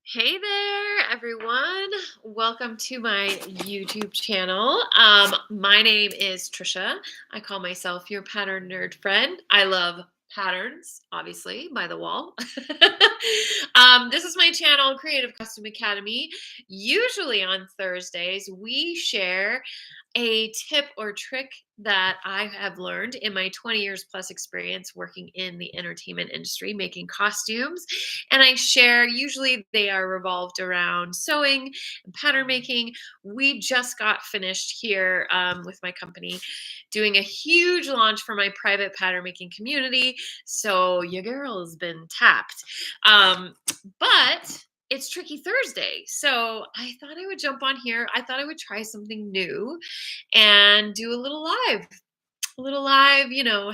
Hey there, everyone. Welcome to my YouTube channel. My name is Trisha. I call myself your pattern nerd friend. I love patterns, obviously, by the wall. This is my channel, Creative Costume Academy. Usually on Thursdays, we share a tip or trick that I have learned in my 20 years plus experience working in the entertainment industry, making costumes. And I share, usually they are revolved around sewing and pattern making. We just got finished here with my company doing a huge launch for my private pattern making community. So your girl's been tapped. But it's Tricky Thursday. So I thought I would jump on here. I thought I would try something new and do a little live,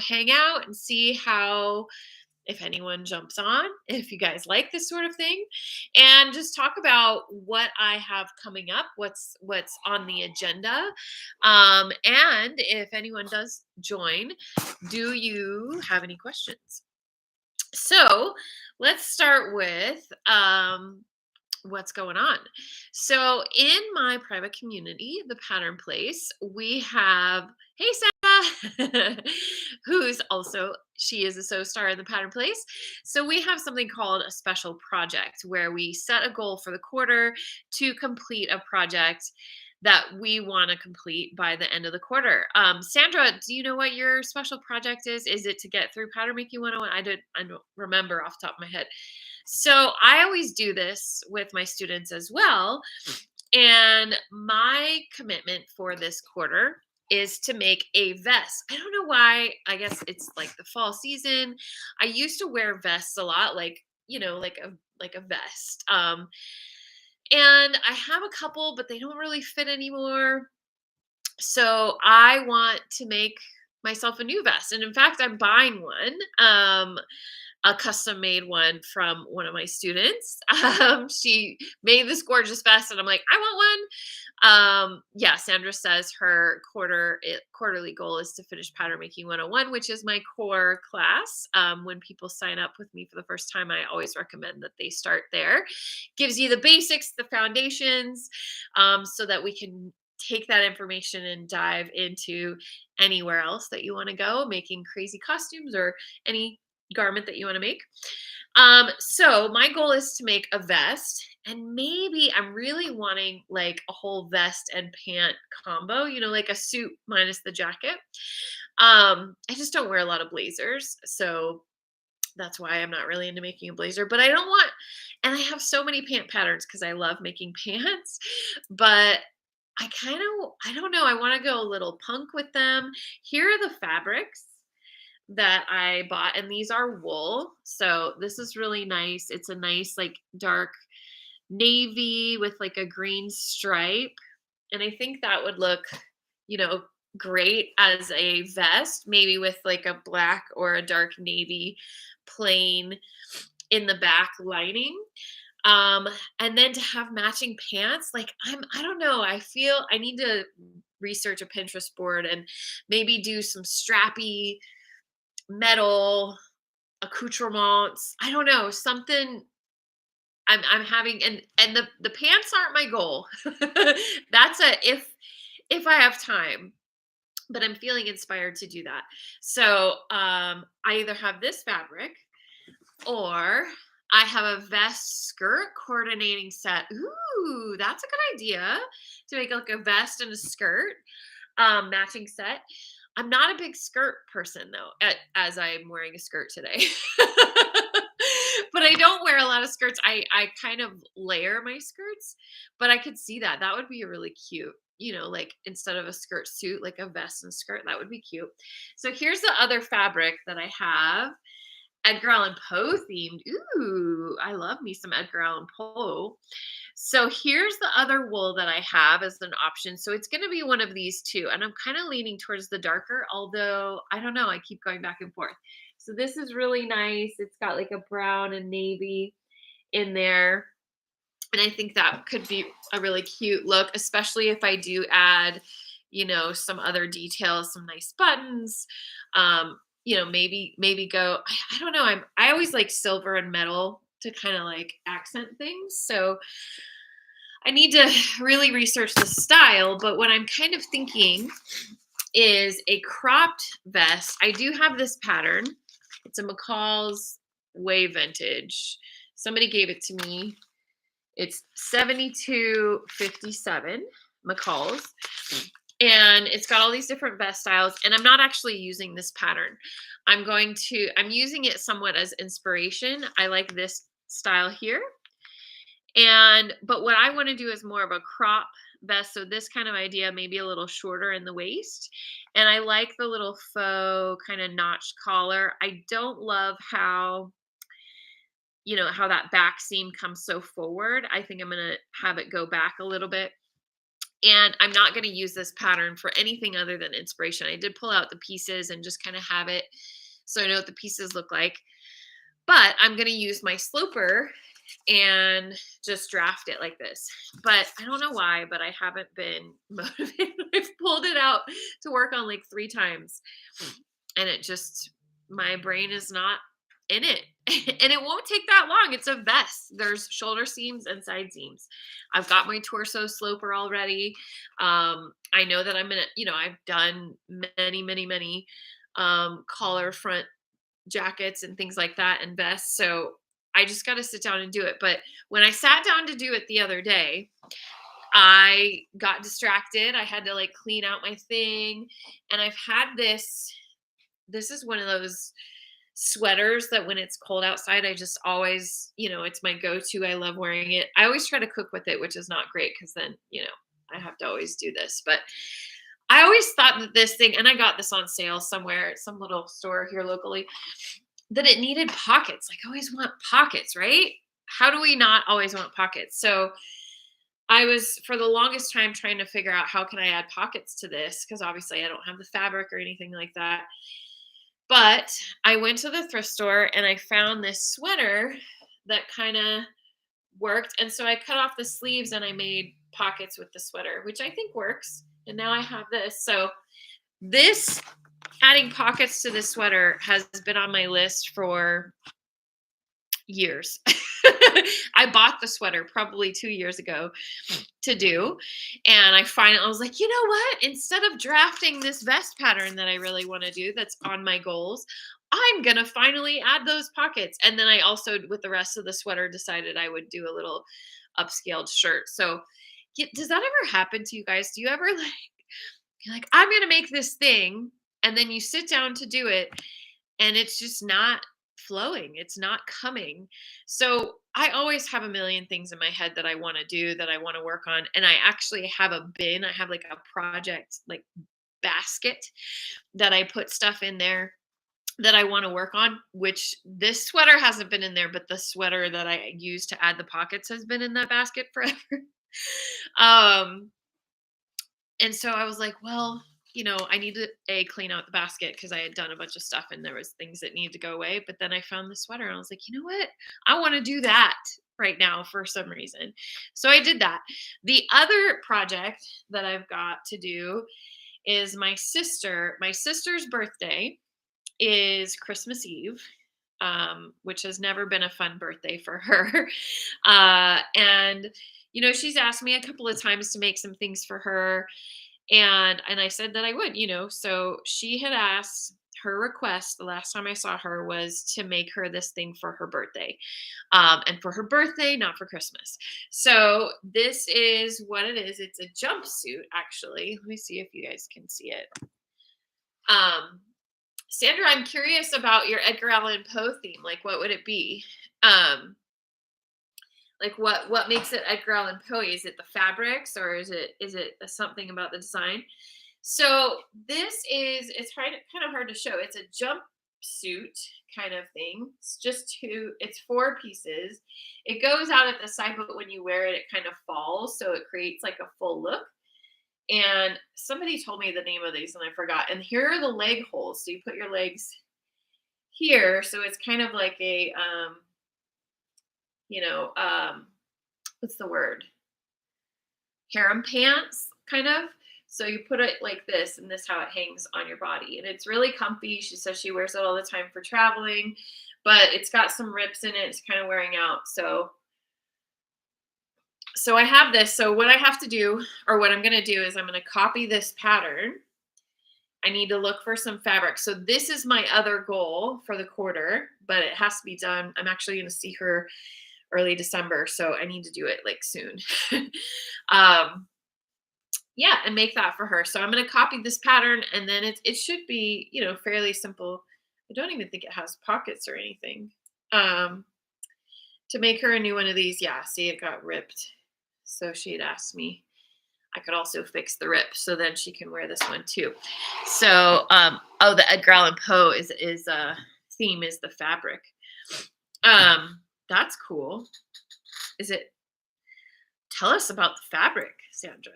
hang out and see how if anyone jumps on, if you guys like this sort of thing, and just talk about what I have coming up, what's on the agenda. And if anyone does join, do you have any questions? So let's start with what's going on. So in my private community, the Pattern Place, we have hey Sarah, she is a sew star in the Pattern Place. So we have something called a special project where we set a goal for the quarter to complete a project that we want to complete by the end of the quarter. Sandra, do you know what your special project is? Is it to get through Pattern Making 101? I don't remember off the top of my head. So I always do this with my students as well. And my commitment for this quarter is to make a vest. I don't know why. I guess it's like the fall season. I used to wear vests a lot, like a vest. And I have a couple, but they don't really fit anymore. So I want to make myself a new vest. And in fact, I'm buying one. A custom made one from one of my students. She made this gorgeous vest, and I'm like, I want one. Yeah, Sandra says her quarterly goal is to finish Pattern Making 101, which is my core class. When people sign up with me for the first time, I always recommend that they start there. Gives you the basics, the foundations, so that we can take that information and dive into anywhere else that you want to go, making crazy costumes or any garment that you want to make. So my goal is to make a vest, and maybe I'm really wanting like a whole vest and pant combo, like a suit minus the jacket. I just don't wear a lot of blazers, so that's why I'm not really into making a blazer, but I don't want, and I have so many pant patterns because I love making pants, but I don't know, I want to go a little punk with them. Here are the fabrics that I bought, and these are wool. So this is really nice. It's a nice, like, dark navy with like a green stripe. And I think that would look, you know, great as a vest, maybe with like a black or a dark navy plain in the back lining. Um, and then to have matching pants, like I don't know, I feel I need to research a Pinterest board and maybe do some strappy metal accoutrements. I don't know, something I'm having, and the pants aren't my goal. That's a if I have time, but I'm feeling inspired to do that. So I either have this fabric or I have a vest skirt coordinating set. Ooh, that's a good idea to make like a vest and a skirt matching set. I'm not a big skirt person though, as I'm wearing a skirt today. But I don't wear a lot of skirts. I kind of layer my skirts, but I could see that. That would be a really cute, like instead of a skirt suit, like a vest and skirt. That would be cute. So here's the other fabric that I have. Edgar Allan Poe themed. Ooh, I love me some Edgar Allan Poe. So here's the other wool that I have as an option. So it's going to be one of these two. And I'm kind of leaning towards the darker, although I don't know. I keep going back and forth. So this is really nice. It's got like a brown and navy in there. And I think that could be a really cute look, especially if I do add, some other details, some nice buttons. Maybe go, I don't know. I always like silver and metal to kind of like accent things. So I need to really research the style, but what I'm kind of thinking is a cropped vest. I do have this pattern. It's a McCall's Way Vintage. Somebody gave it to me. It's 7257 McCall's. And it's got all these different vest styles. And I'm not actually using this pattern. I'm using it somewhat as inspiration. I like this style here. But what I want to do is more of a crop vest. So this kind of idea, maybe a little shorter in the waist. And I like the little faux kind of notched collar. I don't love how that back seam comes so forward. I think I'm going to have it go back a little bit. And I'm not going to use this pattern for anything other than inspiration. I did pull out the pieces and just kind of have it so I know what the pieces look like. But I'm going to use my sloper and just draft it like this. But I don't know why, but I haven't been motivated. I've pulled it out to work on like 3 times. And my brain is not in it. And it won't take that long. It's a vest. There's shoulder seams and side seams. I've got my torso sloper already. I know that I'm I've done many, many, many collar front jackets and things like that and vests. So I just got to sit down and do it. But when I sat down to do it the other day, I got distracted. I had to like clean out my thing. And I've had this is one of those sweaters that when it's cold outside, I just always, it's my go-to. I love wearing it. I always try to cook with it, which is not great because then, I have to always do this. But I always thought that this thing, and I got this on sale somewhere at some little store here locally, that it needed pockets. Like I always want pockets, right? How do we not always want pockets? So I was for the longest time trying to figure out how can I add pockets to this? Because obviously I don't have the fabric or anything like that. But I went to the thrift store and I found this sweater that kind of worked. And so I cut off the sleeves and I made pockets with the sweater, which I think works. And now I have this. So adding pockets to this sweater has been on my list for years. I bought the sweater probably 2 years ago to do. And I was like, you know what? Instead of drafting this vest pattern that I really want to do that's on my goals, I'm going to finally add those pockets. And then I also, with the rest of the sweater, decided I would do a little upscaled shirt. So does that ever happen to you guys? Do you ever you're like, I'm going to make this thing. And then you sit down to do it and it's just not flowing. It's not coming. So I always have a million things in my head that I want to do, that I want to work on. And I actually have a bin. I have like a project like basket that I put stuff in there that I want to work on, which this sweater hasn't been in there, but the sweater that I use to add the pockets has been in that basket forever. And so I was like, well, I need to clean out the basket because I had done a bunch of stuff and there was things that needed to go away. But then I found the sweater and I was like, you know what? I want to do that right now for some reason. So I did that. The other project that I've got to do is my sister's birthday is Christmas Eve, which has never been a fun birthday for her. And she's asked me a couple of times to make some things for her. And I said that I would, so she had asked, her request the last time I saw her was to make her this thing for her birthday, and for her birthday, not for Christmas. So this is what it is. It's a jumpsuit, actually. Let me see if you guys can see it. Sandra, I'm curious about your Edgar Allan Poe theme. Like, what would it be? Like what makes it Edgar Allan Poe? Is it the fabrics or is it something about the design? So it's kind of hard to show. It's a jumpsuit kind of thing. It's 4 pieces. It goes out at the side, but when you wear it, it kind of falls. So it creates like a full look. And somebody told me the name of these and I forgot. And here are the leg holes. So you put your legs here. So it's kind of like a, what's the word? Harem pants, kind of. So you put it like this, and this is how it hangs on your body. And it's really comfy. She says she wears it all the time for traveling. but it's got some rips in it. It's kind of wearing out. So I have this. So what I have to do, or what I'm going to do, is I'm going to copy this pattern. I need to look for some fabric. So this is my other goal for the quarter, but it has to be done. I'm actually going to see her early December, so I need to do it like soon. um, yeah, and make that for her. So I'm going to copy this pattern, and then it should be, fairly simple. I don't even think it has pockets or anything. To make her a new one of these, yeah, see, it got ripped. So she had asked me I could also fix the rip, so then she can wear this one too. So, the Edgar Allan Poe is theme is the fabric. That's cool. Is it? Tell us about the fabric, Sandra.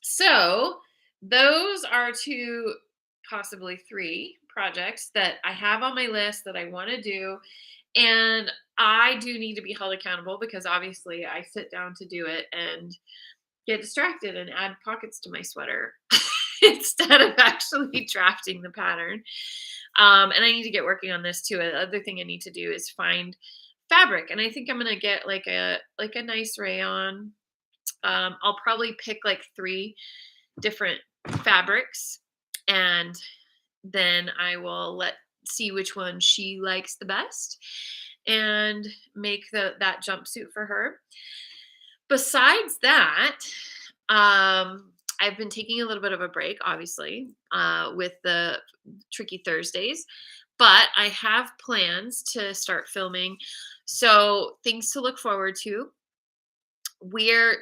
So those are two, possibly three projects that I have on my list that I want to do. And I do need to be held accountable because obviously I sit down to do it and get distracted and add pockets to my sweater instead of actually drafting the pattern. And I need to get working on this too. The other thing I need to do is find fabric, and I think I'm gonna get like a nice rayon. I'll probably pick like 3 different fabrics, and then I will see which one she likes the best and make that jumpsuit for her. Besides that, I've been taking a little bit of a break, obviously, with the Tricky Thursdays, but I have plans to start filming. So things to look forward to.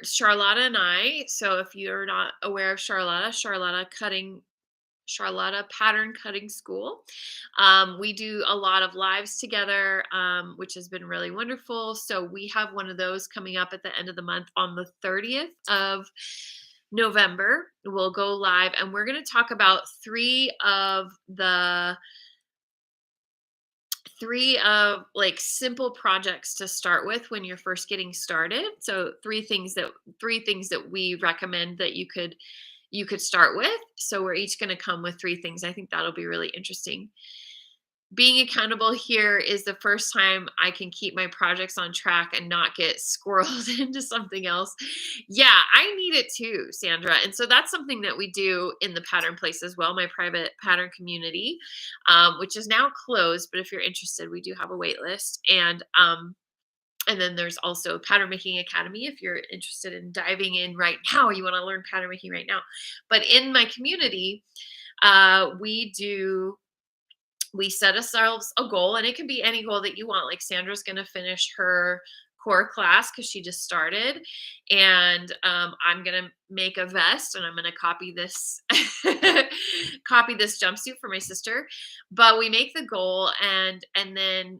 Charlotta and I, so if you're not aware of Charlotta Pattern Cutting School. We do a lot of lives together, which has been really wonderful. So we have one of those coming up at the end of the month on the 30th of November. We'll go live, and we're going to talk about three of like simple projects to start with when you're first getting started. So three things that we recommend that you could start with. So we're each going to come with 3 things. I think that'll be really interesting. Being accountable here is the first time I can keep my projects on track and not get squirreled into something else. Yeah, I need it too, Sandra. And so that's something that we do in the Pattern Place as well, my private pattern community, which is now closed. But if you're interested, we do have a wait list. And then there's also Pattern Making Academy if you're interested in diving in right now. You want to learn pattern making right now. But in my community, we set ourselves a goal, and it can be any goal that you want. Like Sandra's going to finish her core class because she just started, and I'm going to make a vest, and I'm going to copy this jumpsuit for my sister. But we make the goal, and then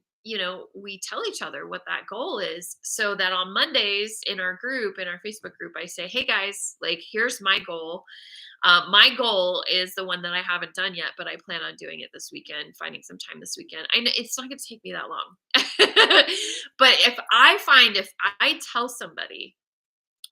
we tell each other what that goal is, so that on Mondays in our Facebook group, I say, hey guys, like, here's my goal. My goal is the one that I haven't done yet, but I plan on doing it this weekend, finding some time this weekend. I know it's not going to take me that long. But if I tell somebody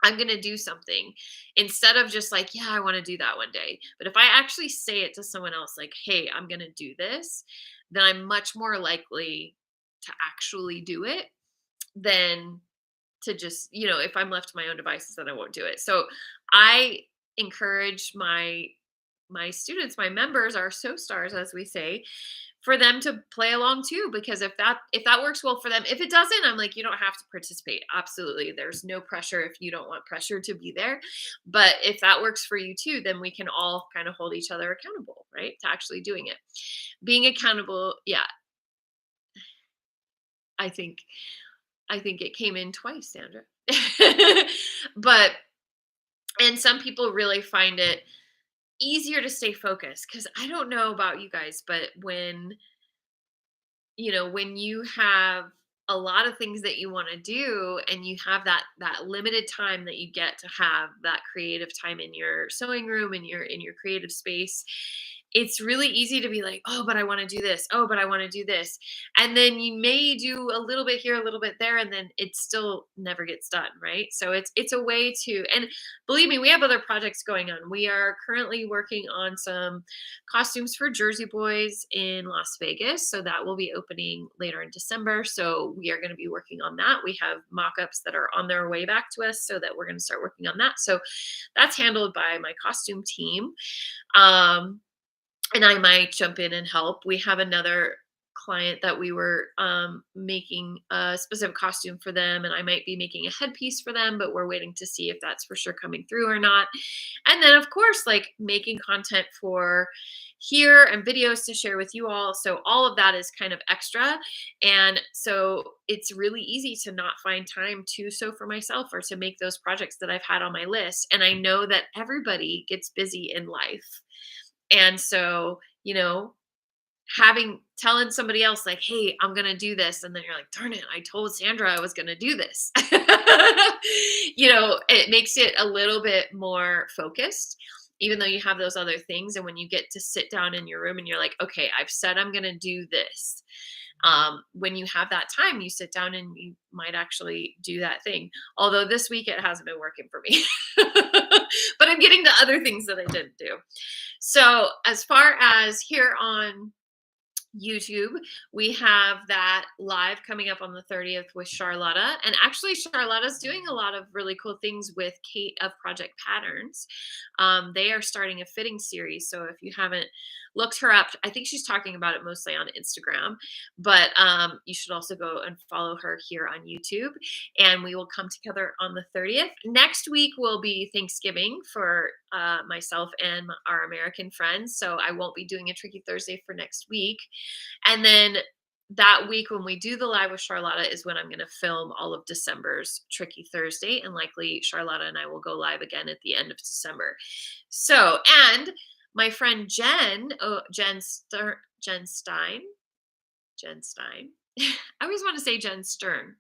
I'm going to do something, instead of just like, yeah, I want to do that one day. But if I actually say it to someone else, like, hey, I'm going to do this, then I'm much more likely to actually do it than to just, if I'm left to my own devices, then I won't do it. So I encourage my students, my members, our so stars, as we say, for them to play along too, because if that works well for them. If it doesn't, I'm like, you don't have to participate. Absolutely, there's no pressure if you don't want pressure to be there. But if that works for you too, then we can all kind of hold each other accountable, right, to actually doing it. Being accountable, yeah. I think it came in twice, Sandra. And some people really find it easier to stay focused, because I don't know about you guys, but when you have a lot of things that you want to do, and you have that limited time that you get to have that creative time in your sewing room, and in your creative space, it's really easy to be like, oh, but I want to do this. Oh, but I want to do this. And then you may do a little bit here, a little bit there, and then it still never gets done, right? So it's a way to, and believe me, we have other projects going on. We are currently working on some costumes for Jersey Boys in Las Vegas. So that will be opening later in December. So we are going to be working on that. We have mock-ups that are on their way back to us so that we're going to start working on that. So that's handled by my costume team. Um, and I might jump in and help. We have another client that we were making a specific costume for them, and I might be making a headpiece for them, but we're waiting to see if that's for sure coming through or not. And then, of course, like making content for here and videos to share with you all. So all of that is kind of extra. And so it's really easy to not find time to sew for myself or to make those projects that I've had on my list. And I know that everybody gets busy in life. And so, telling somebody else like, hey, I'm going to do this. And then you're like, darn it, I told Sandra I was going to do this. It makes it a little bit more focused, even though you have those other things. And when you get to sit down in your room and you're like, okay, I've said I'm going to do this. When you have that time, you sit down and you might actually do that thing. Although this week it hasn't been working for me, but I'm getting to other things that I didn't do. So as far as here on YouTube, we have that live coming up on the 30th with Charlotta. And actually, Charlotta's doing a lot of really cool things with Kate of Project Patterns. They are starting a fitting series. So if you haven't looked her up, I think she's talking about it mostly on Instagram, but you should also go and follow her here on YouTube. And we will come together on the 30th. Next week will be Thanksgiving for myself and our American friends. So I won't be doing a Tricky Thursday for next week. And then that week when we do the live with Charlotta is when I'm going to film all of December's Tricky Thursday. And likely Charlotta and I will go live again at the end of December. So, and my friend Jen Stein. I always want to say Jen Stern.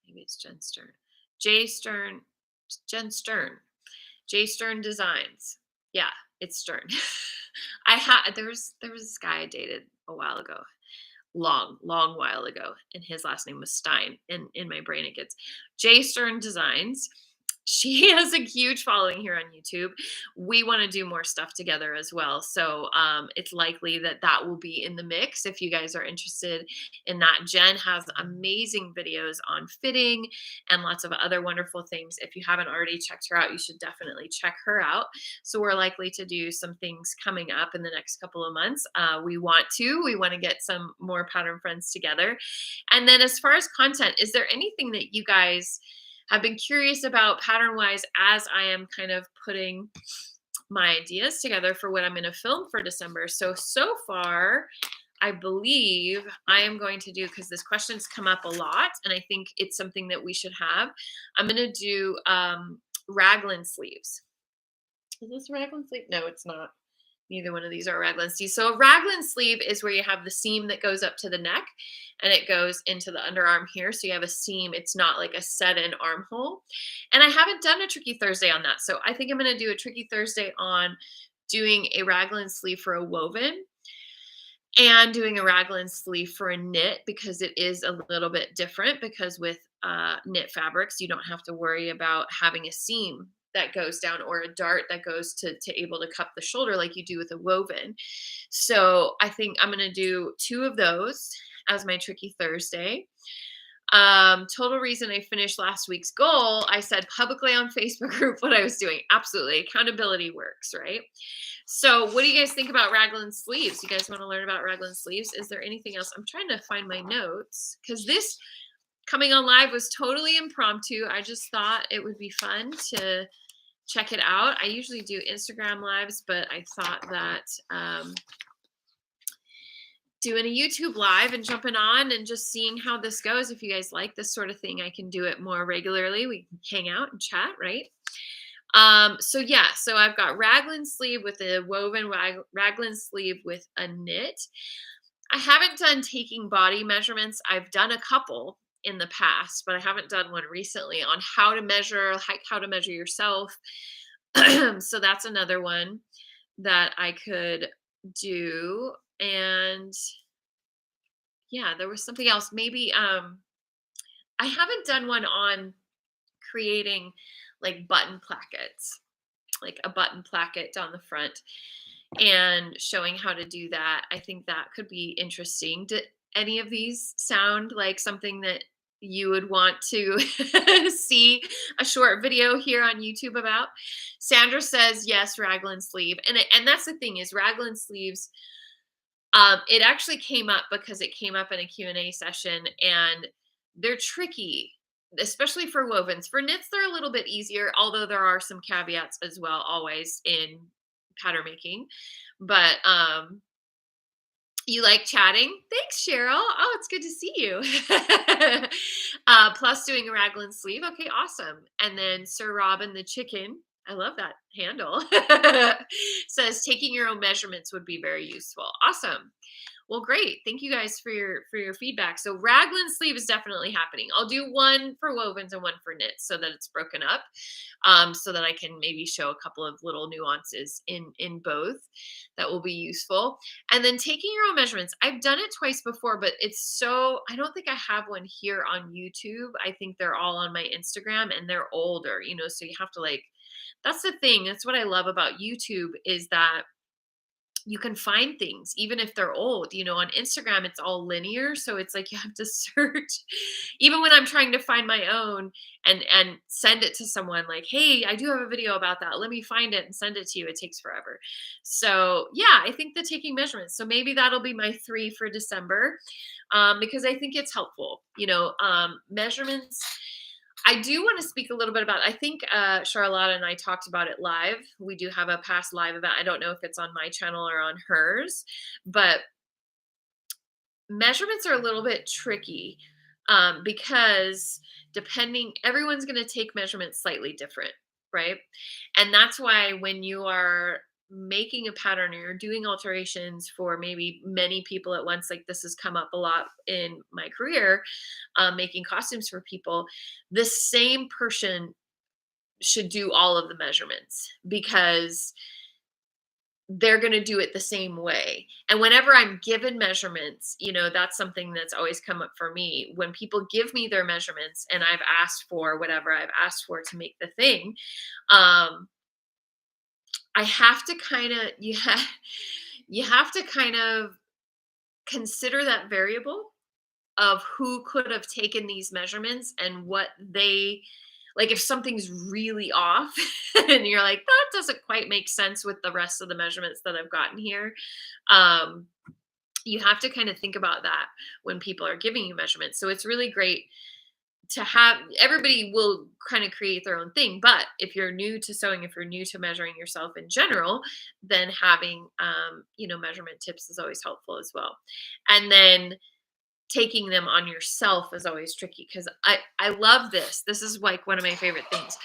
Maybe it's Jen Stern. Jen Stern. J Stern Designs. Yeah, it's Stern. There was this guy I dated a while ago, long while ago, and his last name was Stein. And in my brain, it gets J Stern Designs. She has a huge following here on YouTube. We want to do more stuff together as well. So it's likely that will be in the mix if you guys are interested in that. Jen has amazing videos on fitting and lots of other wonderful things. If you haven't already checked her out, you should definitely check her out. So we're likely to do some things coming up in the next couple of months. We want to get some more pattern friends together. And then as far as content, is there anything that you guys have been curious about pattern wise as I am kind of putting my ideas together for what I'm going to film for December? So far, I believe I am going to do, because this question's come up a lot and I think it's something that we should have. I'm going to do raglan sleeves. Is this a raglan sleeve? No, it's not. Neither one of these are raglan sleeves. So a raglan sleeve is where you have the seam that goes up to the neck and it goes into the underarm here. So you have a seam. It's not like a set-in armhole. And I haven't done a Tricky Thursday on that. So I think I'm going to do a Tricky Thursday on doing a raglan sleeve for a woven and doing a raglan sleeve for a knit, because it is a little bit different, because with knit fabrics, you don't have to worry about having a seam that goes down or a dart that goes to able to cup the shoulder like you do with a woven. So I think I'm going to do 2 of those as my Tricky Thursday. Total reason I finished last week's goal, I said publicly on Facebook group what I was doing. Absolutely. Accountability works, right? So what do you guys think about raglan sleeves? You guys want to learn about raglan sleeves? Is there anything else? I'm trying to find my notes because this coming on live was totally impromptu. I just thought it would be fun to check it out. I usually do Instagram lives, but I thought that doing a YouTube live and jumping on and just seeing how this goes. If you guys like this sort of thing, I can do it more regularly. We can hang out and chat, right? So I've got raglan sleeve with a woven raglan sleeve with a knit. I haven't done taking body measurements. I've done a couple in the past, but I haven't done one recently on how to measure yourself. So that's another one. that I could do. And yeah, there was something else. Maybe I haven't done one on creating like button plackets, like a button placket down the front and showing how to do that. I think that could be interesting. Do any of these sound like something that you would want to see a short video here on YouTube about? Sandra says yes, raglan sleeve. And that's the thing is raglan sleeves, it actually came up because it came up in a Q&A session, and they're tricky, especially for wovens. For knits, they're a little bit easier, although there are some caveats as well, always in pattern making. But you like chatting? Thanks, Cheryl. Oh, it's good to see you. Plus doing a raglan sleeve. Okay, awesome. And then Sir Robin the chicken. I love that handle. Says taking your own measurements would be very useful. Awesome. Well, great. Thank you guys for your feedback. So raglan sleeve is definitely happening. I'll do one for wovens and one for knits so that it's broken up, so that I can maybe show a couple of little nuances in both that will be useful. And then taking your own measurements. I've done it twice before, but I don't think I have one here on YouTube. I think they're all on my Instagram and they're older, so you have to that's the thing. That's what I love about YouTube is that you can find things even if they're old. On Instagram it's all linear, so it's like you have to search. Even when I'm trying to find my own and send it to someone like, hey, I do have a video about that, let me find it and send it to you, it takes forever. So yeah, I think the taking measurements, so maybe that'll be my 3 for December, because I think it's helpful. Measurements, I do want to speak a little bit about, I think Charlotte and I talked about it live. We do have a past live event. I don't know if it's on my channel or on hers, but measurements are a little bit tricky, because everyone's going to take measurements slightly different, right? And that's why when you are making a pattern or you're doing alterations for maybe many people at once, like this has come up a lot in my career, making costumes for people, the same person should do all of the measurements because they're going to do it the same way. And whenever I'm given measurements, that's something that's always come up for me. When people give me their measurements and I've asked for whatever I've asked for to make the thing, I have to you have to kind of consider that variable of who could have taken these measurements and what they like. If something's really off and you're like, that doesn't quite make sense with the rest of the measurements that I've gotten here, you have to kind of think about that when people are giving you measurements. So it's really great to have, everybody will kind of create their own thing, but if you're new to sewing, if you're new to measuring yourself in general, then having measurement tips is always helpful as well. And then taking them on yourself is always tricky, because I love this is like one of my favorite things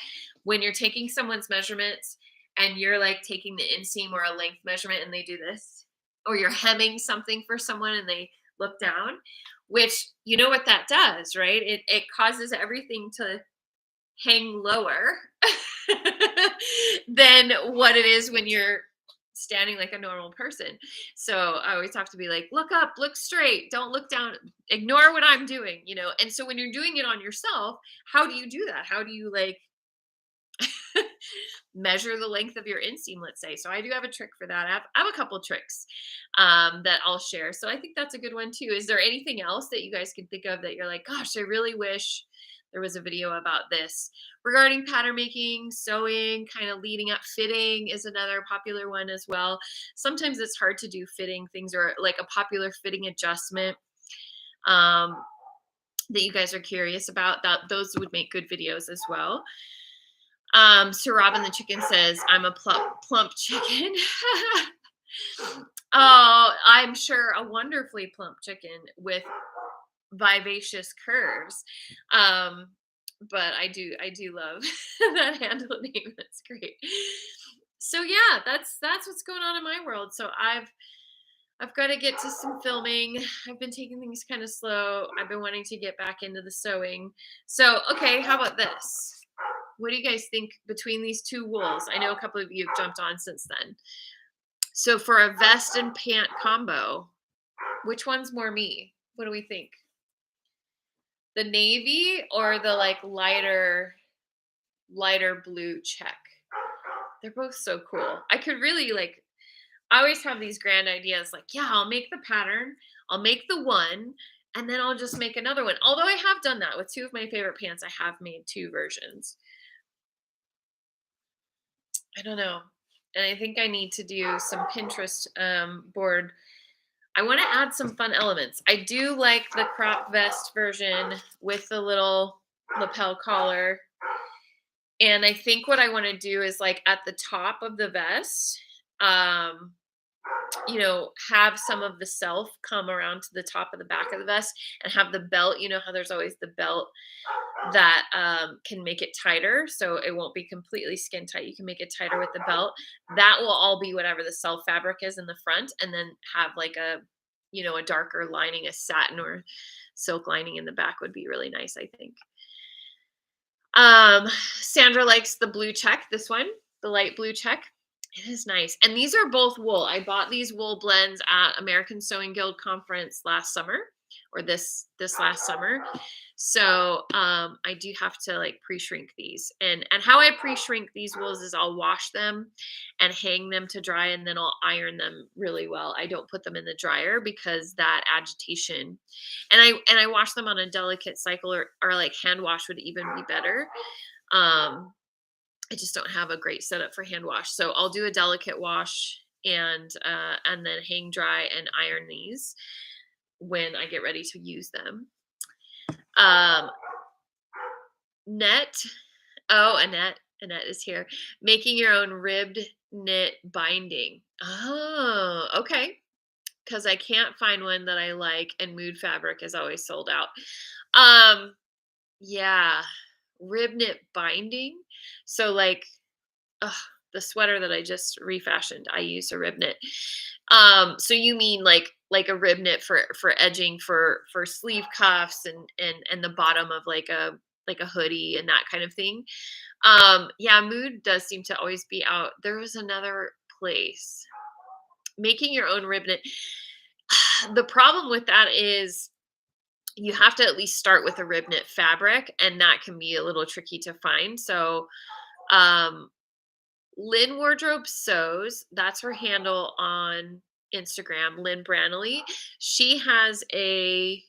when you're taking someone's measurements and you're like taking the inseam or a length measurement and they do this, or you're hemming something for someone and they look down, which you know what that does, right? It causes everything to hang lower than what it is when you're standing like a normal person. So I always have to be like, look up, look straight, don't look down, ignore what I'm doing, And so when you're doing it on yourself, how do you do that? How do you measure the length of your inseam, let's say? So I do have a trick for that. I have a couple tricks that I'll share. So I think that's a good one too. Is there anything else that you guys can think of that you're like, gosh, I really wish there was a video about this regarding pattern making, sewing, kind of leading up? Fitting is another popular one as well. Sometimes it's hard to do fitting things, or like a popular fitting adjustment that you guys are curious about. That those would make good videos as well. So Robin the chicken says, I'm a plump chicken. Oh, I'm sure a wonderfully plump chicken with vivacious curves. But I do love that handle name. That's great. So yeah, that's what's going on in my world. So I've got to get to some filming. I've been taking things kind of slow. I've been wanting to get back into the sewing. So, okay, how about this? What do you guys think between these two wools? I know a couple of you have jumped on since then. So for a vest and pant combo, which one's more me? What do we think? The navy or the like lighter blue check? They're both so cool. I could really like I always have these grand ideas like, yeah, I'll make the pattern, I'll make the one, and then I'll just make another one. Although I have done that with two of my favorite pants, I have made two versions. I don't know. And I think I need to do some Pinterest board. I want to add some fun elements. I do like the crop vest version with the little lapel collar. And I think what I want to do is like at the top of the vest, um, have some of the self come around to the top of the back of the vest and have the belt. You know how there's always the belt that can make it tighter so it won't be completely skin tight. You can make it tighter with the belt. That will all be whatever the self fabric is in the front, and then have like a darker lining, a satin or silk lining in the back would be really nice, I think. Um, Sandra likes the blue check, this one, the light blue check. It is nice. And these are both wool. I bought these wool blends at American Sewing Guild conference last summer or this last summer. So I do have to like pre-shrink these. And how I pre-shrink these wools is I'll wash them and hang them to dry, and then I'll iron them really well. I don't put them in the dryer because that agitation, and I wash them on a delicate cycle, or like hand wash would even be better. I just don't have a great setup for hand wash. So I'll do a delicate wash and then hang dry and iron these when I get ready to use them. Um, Net. Oh, Annette is here. Making your own ribbed knit binding. Oh, okay. Because I can't find one that I like, and Mood Fabric is always sold out. Yeah, rib knit binding. So like, ugh, the sweater that I just refashioned, I used a rib knit. So you mean like a rib knit for edging for sleeve cuffs and the bottom of like a hoodie and that kind of thing. Yeah, Mood does seem to always be out. There was another place making your own rib knit. The problem with that is you have to at least start with a rib knit fabric, and that can be a little tricky to find. So um Lynn Wardrobe Sews, that's her handle on Instagram, Lynn Branley. She has a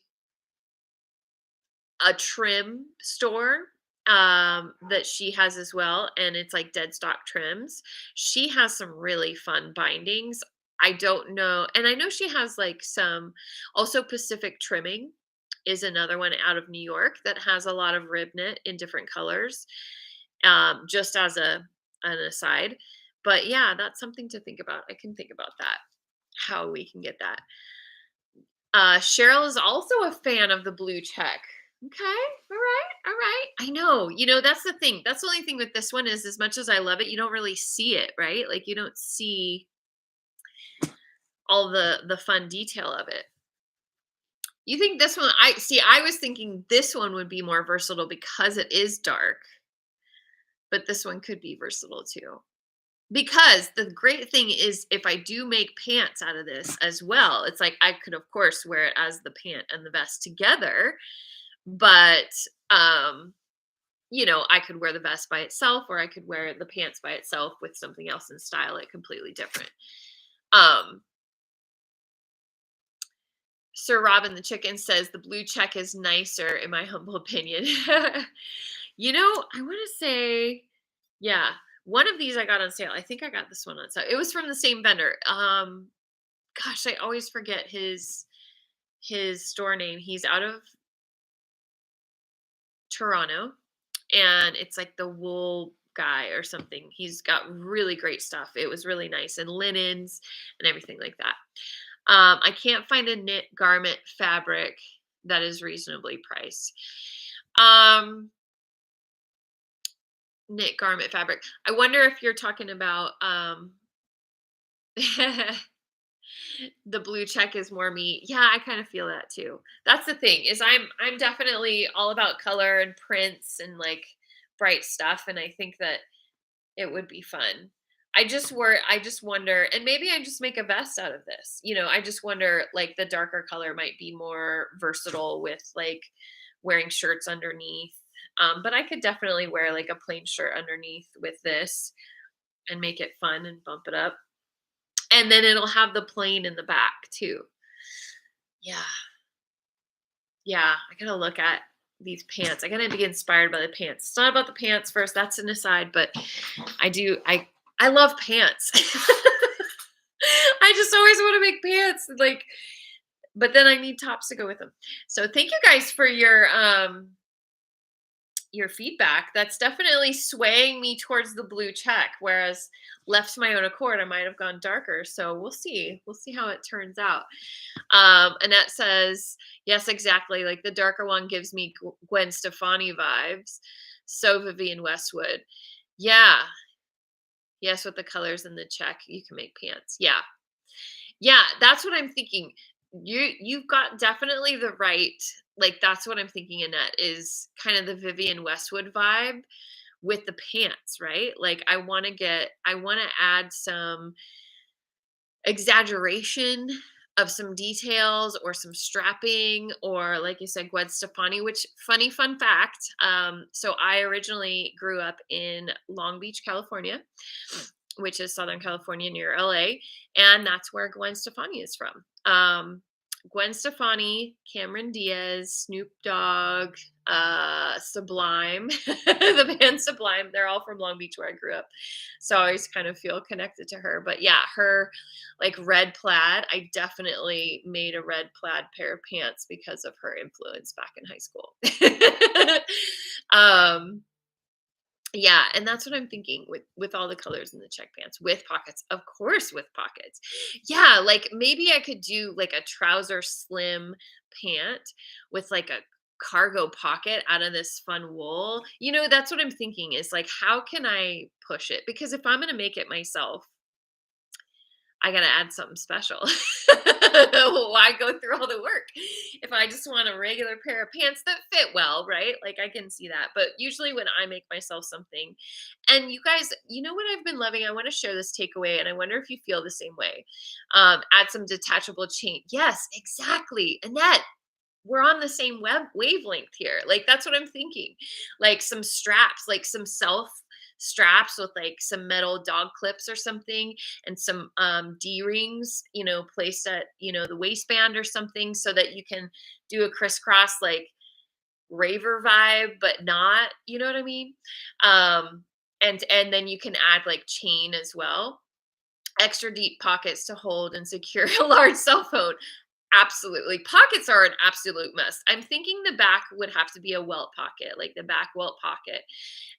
trim store that she has as well, and it's like dead stock trims. She has some really fun bindings. I don't know, and I know she has like some also Pacific Trimming is another one out of New York that has a lot of rib knit in different colors. Just as an aside. But yeah, that's something to think about. I can think about that, how we can get that. Cheryl is also a fan of the blue check. Okay, all right, all right. I know, that's the thing. That's the only thing with this one is as much as I love it, you don't really see it, right? Like you don't see all the fun detail of it. You think this one, I was thinking this one would be more versatile because it is dark, but this one could be versatile too. Because the great thing is if I do make pants out of this as well, it's like I could of course wear it as the pant and the vest together, but I could wear the vest by itself, or I could wear the pants by itself with something else and style it completely different. Um Sir Robin the Chicken says the blue check is nicer in my humble opinion. I want to say, yeah, one of these I got on sale. I think I got this one on sale. It was from the same vendor. Gosh, I always forget his store name. He's out of Toronto, and it's like the wool guy or something. He's got really great stuff. It was really nice, and linens and everything like that. I can't find a knit garment fabric that is reasonably priced. Knit garment fabric. I wonder if you're talking about the blue check is more me. Yeah, I kind of feel that too. That's the thing is I'm definitely all about color and prints and like bright stuff, and I think that it would be fun. I just wonder, and maybe I just make a vest out of this. I just wonder, like, the darker color might be more versatile with, like, wearing shirts underneath. But I could definitely wear like a plain shirt underneath with this and make it fun and bump it up. And then it'll have the plain in the back too. Yeah. Yeah. I gotta look at these pants. I gotta be inspired by the pants. It's not about the pants first. That's an aside, but I love pants. I just always want to make pants. Like, but then I need tops to go with them. So thank you guys for your feedback. That's definitely swaying me towards the blue check, whereas left to my own accord, I might have gone darker. So we'll see. We'll see how it turns out. Annette says, yes, exactly. Like the darker one gives me Gwen Stefani vibes. So Vivian Westwood. Yeah. Yes, with the colors in the check, you can make pants. Yeah. Yeah, that's what I'm thinking. You've got definitely the right, like, that's what I'm thinking, Annette, is kind of the Vivian Westwood vibe with the pants, right? Like I wanna add some exaggeration of some details or some strapping, or like you said, Gwen Stefani, which funny fun fact. So I originally grew up in Long Beach, California, which is Southern California near LA, and that's where Gwen Stefani is from. Gwen Stefani, Cameron Diaz, Snoop Dogg, Sublime, the band Sublime. They're all from Long Beach where I grew up. So I always kind of feel connected to her. But yeah, her like red plaid, I definitely made a red plaid pair of pants because of her influence back in high school. um, yeah, and that's what I'm thinking with all the colors in the check pants with pockets. Of course with pockets. Yeah, like maybe I could do like a trouser slim pant with like a cargo pocket out of this fun wool. That's what I'm thinking is like how can I push it? Because if I'm going to make it myself, I gotta add something special. Why go through all the work if I just want a regular pair of pants that fit well, right? Like I can see that. But usually when I make myself something, and you guys, you know what I've been loving? I want to share this takeaway, and I wonder if you feel the same way. Add some detachable chain. Yes, exactly. Annette, we're on the same wavelength here. Like that's what I'm thinking. Like some straps, like some self straps with like some metal dog clips or something, and some D-rings, placed at, the waistband or something, so that you can do a crisscross like raver vibe, but not, you know what I mean? And then you can add like chain as well, extra deep pockets to hold and secure a large cell phone. Absolutely. Pockets are an absolute must. I'm thinking the back would have to be a welt pocket, like the back welt pocket.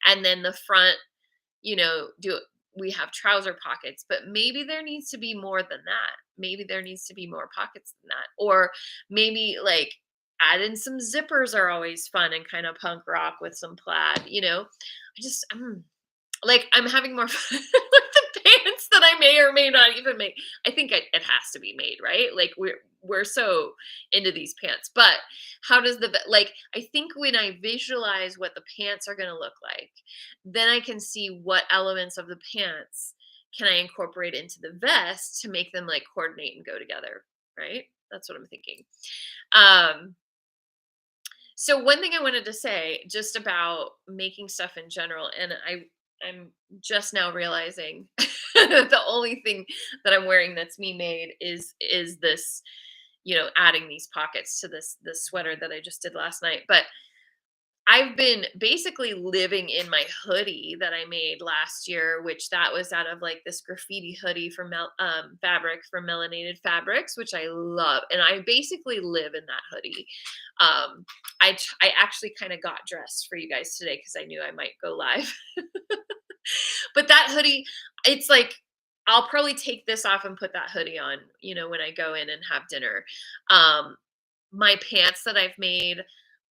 And then the front, do we have trouser pockets, but maybe there needs to be more than that. Maybe there needs to be more pockets than that. Or maybe like add in some zippers are always fun and kind of punk rock with some plaid, like I'm having more fun with the pants that I may or may not even make. I think it has to be made, right? Like we're so into these pants. But how does like I think when I visualize what the pants are going to look like, then I can see what elements of the pants can I incorporate into the vest to make them like coordinate and go together, right? That's what I'm thinking. Um so one thing I wanted to say just about making stuff in general, and I'm just now realizing the only thing that I'm wearing that's me made is this, adding these pockets to this sweater that I just did last night. But I've been basically living in my hoodie that I made last year, which that was out of like this graffiti hoodie from fabric from Melanated Fabrics, which I love, and I basically live in that hoodie. I actually kind of got dressed for you guys today because I knew I might go live, but that hoodie, it's like I'll probably take this off and put that hoodie on, when I go in and have dinner. Um, my pants that I've made,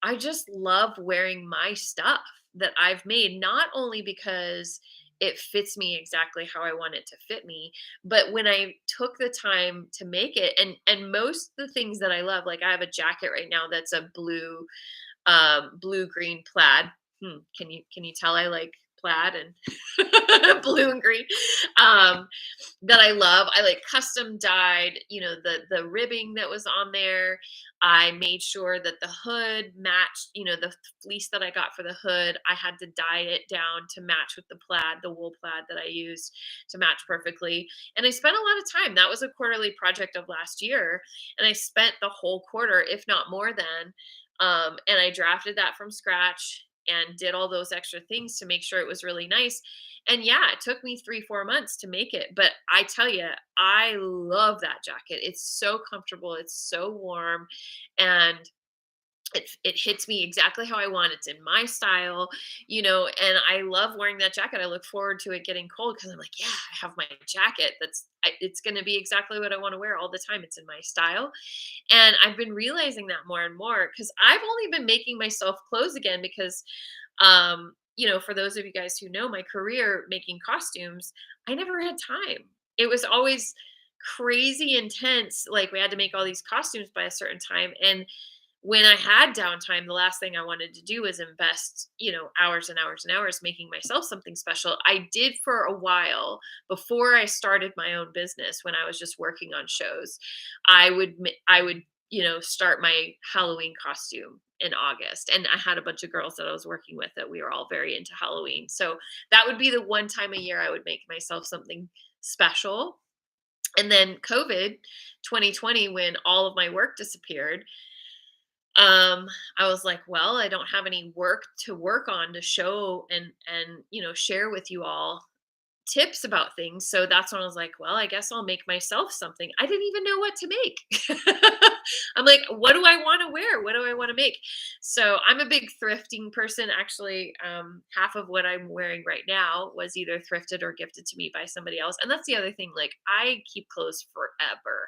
I just love wearing my stuff that I've made, not only because it fits me exactly how I want it to fit me, but when I took the time to make it, and most of the things that I love, like I have a jacket right now that's a blue green plaid. Can you tell I like plaid and blue and green. Um, that I love. I like custom dyed, the ribbing that was on there. I made sure that the hood matched, the fleece that I got for the hood. I had to dye it down to match with the plaid, the wool plaid that I used to match perfectly. And I spent a lot of time. That was a quarterly project of last year. And I spent the whole quarter, if not more than, and I drafted that from scratch and did all those extra things to make sure it was really nice. And yeah, it took me 3, 4 months to make it. But I tell you, I love that jacket. It's so comfortable. It's so warm. And it hits me exactly how I want. It's in my style, and I love wearing that jacket. I look forward to it getting cold because I'm like, yeah, I have my jacket. It's going to be exactly what I want to wear all the time. It's in my style. And I've been realizing that more and more because I've only been making myself clothes again because, for those of you guys who know my career making costumes, I never had time. It was always crazy intense. Like we had to make all these costumes by a certain time. And when I had downtime, the last thing I wanted to do was invest, hours and hours and hours making myself something special. I did for a while before I started my own business when I was just working on shows. I would, start my Halloween costume in August. And I had a bunch of girls that I was working with that we were all very into Halloween. So that would be the one time a year I would make myself something special. And then COVID 2020, when all of my work disappeared, I was like, well, I don't have any work to work on to show and share with you all tips about things. So that's when I was like, well, I guess I'll make myself something. I didn't even know what to make. I'm like, what do I want to wear? What do I want to make? So I'm a big thrifting person. Actually, half of what I'm wearing right now was either thrifted or gifted to me by somebody else. And that's the other thing. Like I keep clothes forever.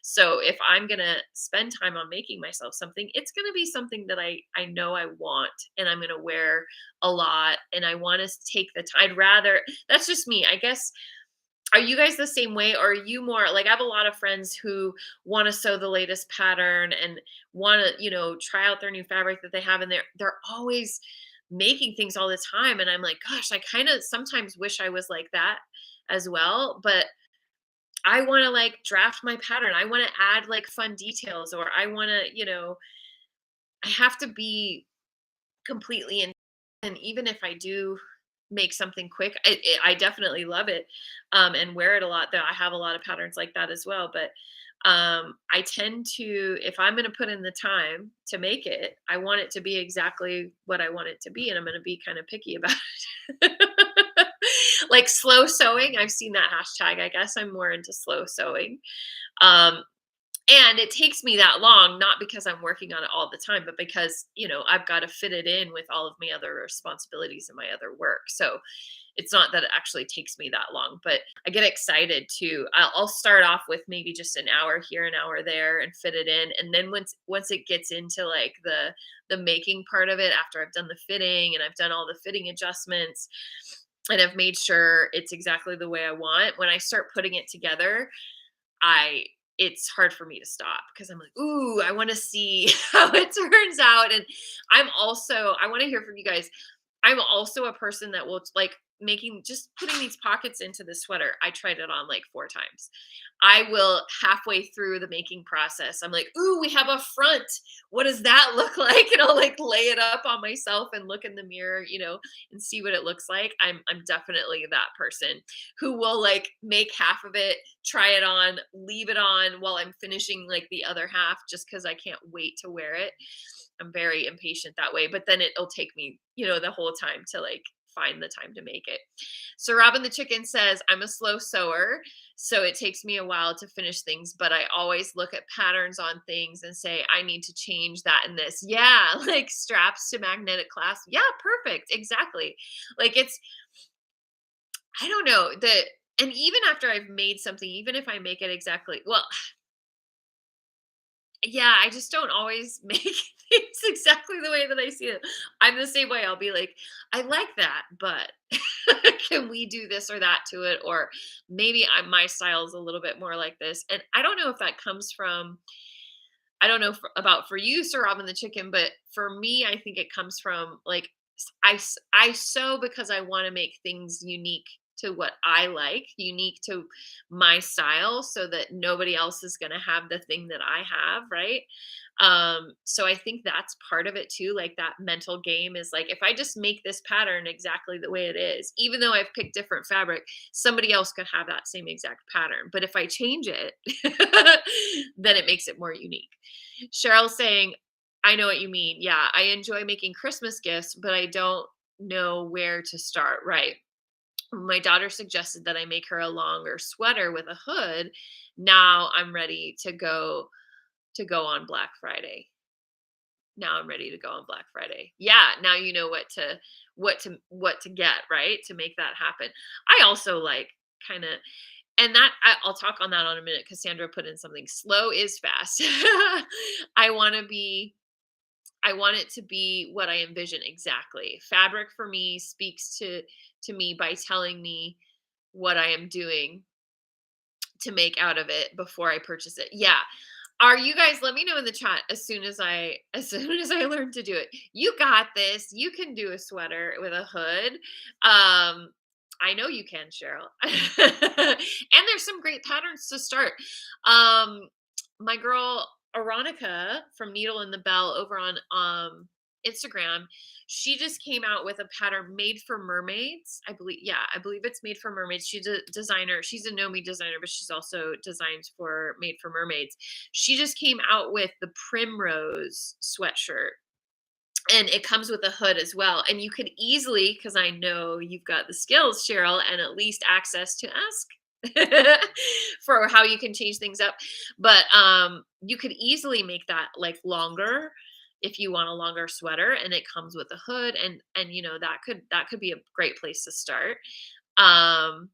So if I'm going to spend time on making myself something, it's going to be something that I know I want and I'm going to wear a lot. And I want to take the time. I'd rather, that's just me. I guess, are you guys the same way? Or are you more like, I have a lot of friends who want to sew the latest pattern and want to, try out their new fabric that they have, and they're always making things all the time. And I'm like, gosh, I kind of sometimes wish I was like that as well. But I want to like draft my pattern. I want to add like fun details, or I want to, I have to be completely in. And even if I do make something quick, I definitely love it, and wear it a lot. Though I have a lot of patterns like that as well. But I tend to, if I'm going to put in the time to make it, I want it to be exactly what I want it to be, and I'm going to be kind of picky about it. Like slow sewing, I've seen that hashtag. I guess I'm more into slow sewing. Um, and it takes me that long, not because I'm working on it all the time, but because, I've got to fit it in with all of my other responsibilities and my other work. So it's not that it actually takes me that long, but I get excited to, I'll start off with maybe just an hour here, an hour there and fit it in. And then once it gets into like the making part of it, after I've done the fitting and I've done all the fitting adjustments and I've made sure it's exactly the way I want, when I start putting it together, I it's hard for me to stop because I'm like, ooh, I want to see how it turns out. And I want to hear from you guys. I'm also a person that will like just putting these pockets into the sweater. I tried it on like 4 times. I will halfway through the making process. I'm like, ooh, we have a front. What does that look like? And I'll like lay it up on myself and look in the mirror, and see what it looks like. I'm definitely that person who will like make half of it, try it on, leave it on while I'm finishing like the other half just because I can't wait to wear it. I'm very impatient that way, but then it'll take me, the whole time to like find the time to make it. So Robin the Chicken says, I'm a slow sewer, so it takes me a while to finish things, but I always look at patterns on things and say, I need to change that and this. Yeah, like straps to magnetic clasp. Yeah, perfect. Exactly. Like I don't know, and even after I've made something, even if I make it exactly, well, yeah, I just don't always make things exactly the way that I see it. I'm the same way. I'll be like, I like that, but can we do this or that to it? Or maybe my style is a little bit more like this. And I don't know if that comes from, I don't know about for you, Sir Robin the Chicken, but for me, I think it comes from like I sew because I want to make things unique to what I like, unique to my style, so that nobody else is going to have the thing that I have, right? So I think that's part of it too. Like that mental game is like, if I just make this pattern exactly the way it is, even though I've picked different fabric, somebody else could have that same exact pattern. But if I change it, then it makes it more unique. Cheryl saying, I know what you mean. Yeah, I enjoy making Christmas gifts, but I don't know where to start. Right. My daughter suggested that I make her a longer sweater with a hood. Now I'm ready to go on Black Friday. Now I'm ready to go on Black Friday. Yeah, now you know what to get, right? To make that happen. I also like kind of and that I'll talk on that on a minute because Sandra put in something. Slow is fast. I want to be I want it to be what I envision exactly. Fabric for me speaks to me by telling me what I am doing to make out of it before I purchase it. Yeah. Are you guys, let me know in the chat as soon as I learn to do it. You got this. You can do a sweater with a hood. I know you can, Cheryl. And there's some great patterns to start. My girl Aronica from Needle and the Bell over on Instagram, she just came out with a pattern made for mermaids. I believe, yeah, I believe it's made for mermaids. She's a designer. She's a Nomi designer, but she's also designed for made for mermaids. She just came out with the primrose sweatshirt, and it comes with a hood as well. And you could easily, because I know you've got the skills, Cheryl, and at least access to ask for how you can change things up. But you could easily make that like longer if you want a longer sweater, and it comes with a hood, and you know that could be a great place to start. Um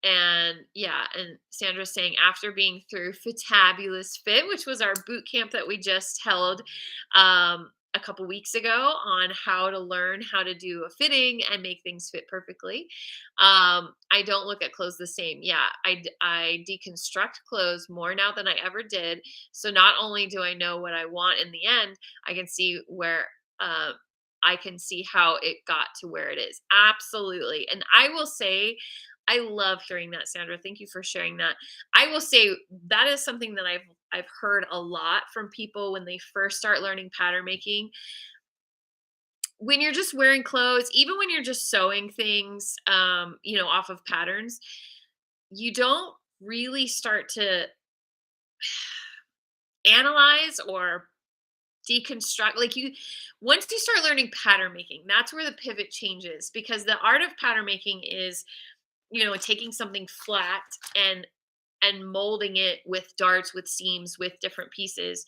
and yeah, and Sandra's saying after being through Fatabulous Fit, which was our boot camp that we just held a couple weeks ago on how to learn how to do a fitting and make things fit perfectly. I don't look at clothes the same. Yeah, I deconstruct clothes more now than I ever did. So not only do I know what I want in the end, I can see where I can see how it got to where it is. Absolutely. And I will say, I love hearing that, Sandra. Thank you for sharing that. I will say that is something that I've heard a lot from people when they first start learning pattern making. When you're just wearing clothes, even when you're just sewing things, off of patterns, you don't really start to analyze or deconstruct. Like you, once you start learning pattern making, that's where the pivot changes, because the art of pattern making is, taking something flat and molding it with darts, with seams, with different pieces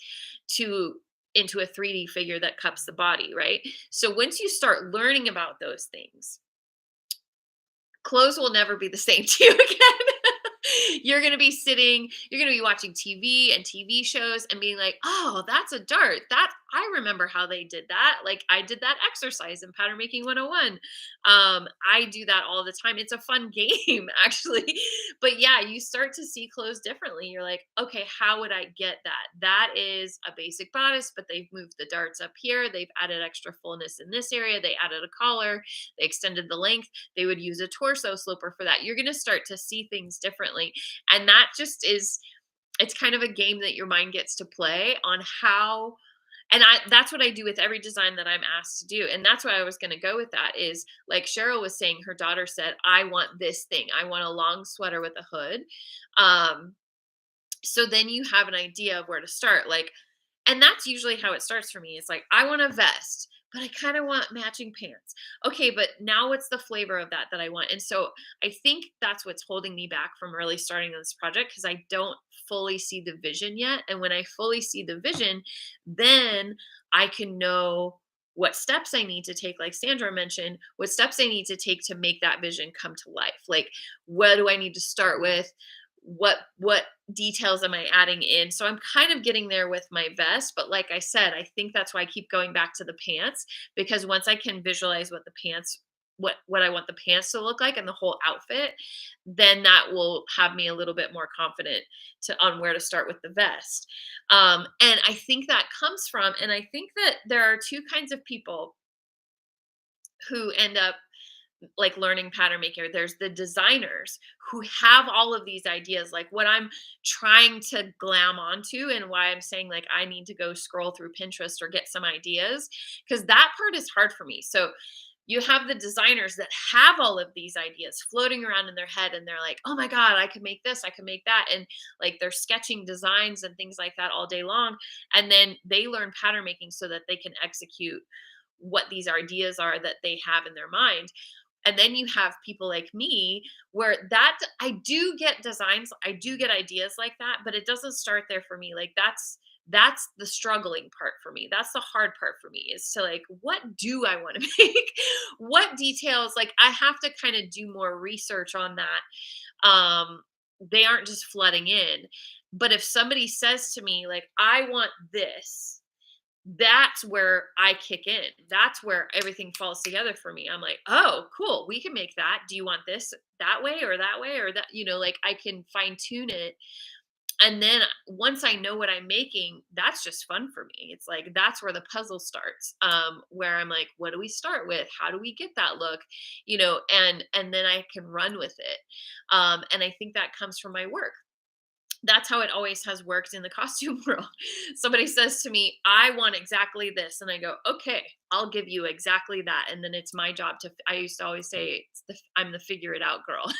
to into a 3D figure that cups the body, right? So once you start learning about those things, clothes will never be the same to you again. You're going to be sitting, you're going to be watching TV and TV shows and being like, oh, that's a dart. That I remember how they did that. Like I did that exercise in pattern making 101. I do that all the time. It's a fun game actually. But yeah, you start to see clothes differently. You're like, okay, how would I get that? That is a basic bodice, but they've moved the darts up here. They've added extra fullness in this area. They added a collar. They extended the length. They would use a torso sloper for that. You're going to start to see things differently. And that just is, it's kind of a game that your mind gets to play on how, and that's what I do with every design that I'm asked to do. And that's why I was going to go with that is like Cheryl was saying, her daughter said, I want this thing. I want a long sweater with a hood. So then you have an idea of where to start. Like, and that's usually how it starts for me. It's like, I want a vest, but I kind of want matching pants. Okay, but now what's the flavor of that I want? And so I think that's what's holding me back from really starting this project, because I don't fully see the vision yet. And when I fully see the vision, then I can know what steps I need to take, like Sandra mentioned, what steps I need to take to make that vision come to life. Like, what do I need to start with? What details am I adding in? So I'm kind of getting there with my vest, but like I said, I think that's why I keep going back to the pants, because once I can visualize what the pants what I want the pants to look like and the whole outfit, then that will have me a little bit more confident on where to start with the vest. And I think that comes from, and I think that there are two kinds of people who end up like learning pattern maker. There's the designers who have all of these ideas, like what I'm trying to glam onto, and why I'm saying like I need to go scroll through Pinterest or get some ideas, because that part is hard for me. So you have the designers that have all of these ideas floating around in their head, and they're like, oh my God, I could make this, I could make that. And like they're sketching designs and things like that all day long. And then they learn pattern making so that they can execute what these ideas are that they have in their mind. And then you have people like me, where that I do get designs, I do get ideas like that, but it doesn't start there for me. Like that's the struggling part for me. That's the hard part for me, is to like, what do I want to make? What details, like I have to kind of do more research on that. They aren't just flooding in. But if somebody says to me like, I want this, that's where I kick in. That's where everything falls together for me. I'm like, oh, cool. We can make that. Do you want this that way or that way or that? Like I can fine tune it. And then once I know what I'm making, that's just fun for me. It's like that's where the puzzle starts. Where I'm like, what do we start with? How do we get that look? And then I can run with it. And I think that comes from my work. That's how it always has worked in the costume world. Somebody says to me, I want exactly this. And I go, okay, I'll give you exactly that. And then it's my job I used to always say, I'm the figure it out girl.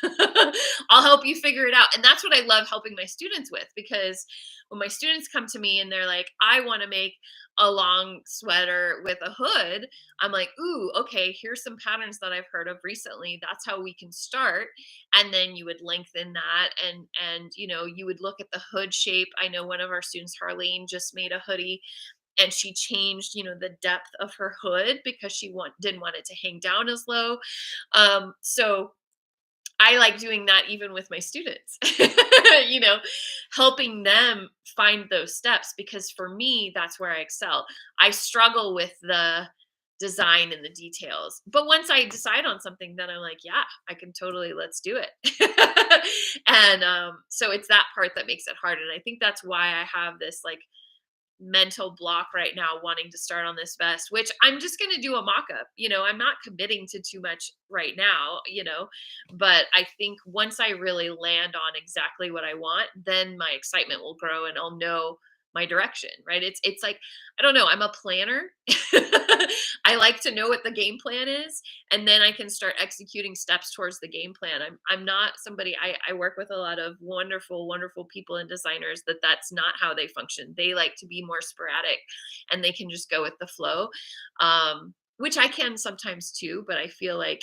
I'll help you figure it out. And that's what I love helping my students with, because when my students come to me and they're like, I want to make a long sweater with a hood, I'm like, ooh, okay, here's some patterns that I've heard of recently. That's how we can start. And then you would lengthen that, and you would look at the hood shape. I know one of our students, Harleen, just made a hoodie, and she changed the depth of her hood because didn't want it to hang down as low. So I like doing that even with my students, you know, helping them find those steps, because for me, that's where I excel. I struggle with the design and the details. But once I decide on something, then I'm like, yeah, I can totally, let's do it. And so it's that part that makes it hard. And I think that's why I have this like mental block right now wanting to start on this vest, which I'm just going to do a mock-up. I'm not committing to too much right now, but I think once I really land on exactly what I want, then my excitement will grow and I'll know my direction, right? It's like, I don't know, I'm a planner. I like to know what the game plan is, and then I can start executing steps towards the game plan. I'm not somebody, I work with a lot of wonderful, wonderful people and designers that's not how they function. They like to be more sporadic and they can just go with the flow. Which I can sometimes too, but I feel like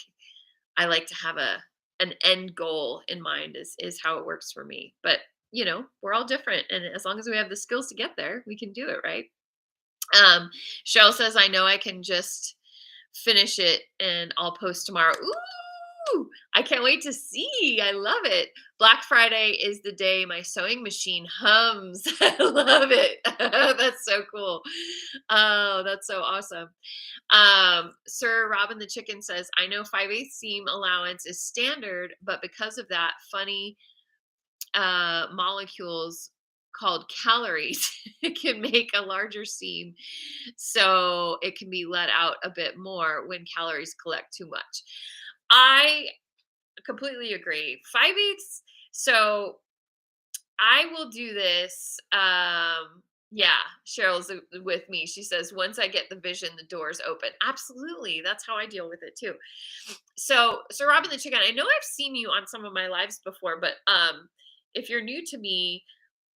I like to have an end goal in mind is how it works for me. But we're all different, and as long as we have the skills to get there, we can do it, right? Cheryl says, I know I can just finish it and I'll post tomorrow. Ooh, I can't wait to see. I love it. Black Friday is the day my sewing machine hums. I love it. That's so cool. Oh, that's so awesome. Sir Robin the Chicken says, I know 5/8 seam allowance is standard, but because of that, funny molecules called calories it can make a larger seam, so it can be let out a bit more when calories collect too much. I completely agree. 5/8. So I will do this. Yeah, Cheryl's with me. She says, once I get the vision, the doors open. Absolutely. That's how I deal with it too. So Robin the Chicken, I know I've seen you on some of my lives before, but if you're new to me,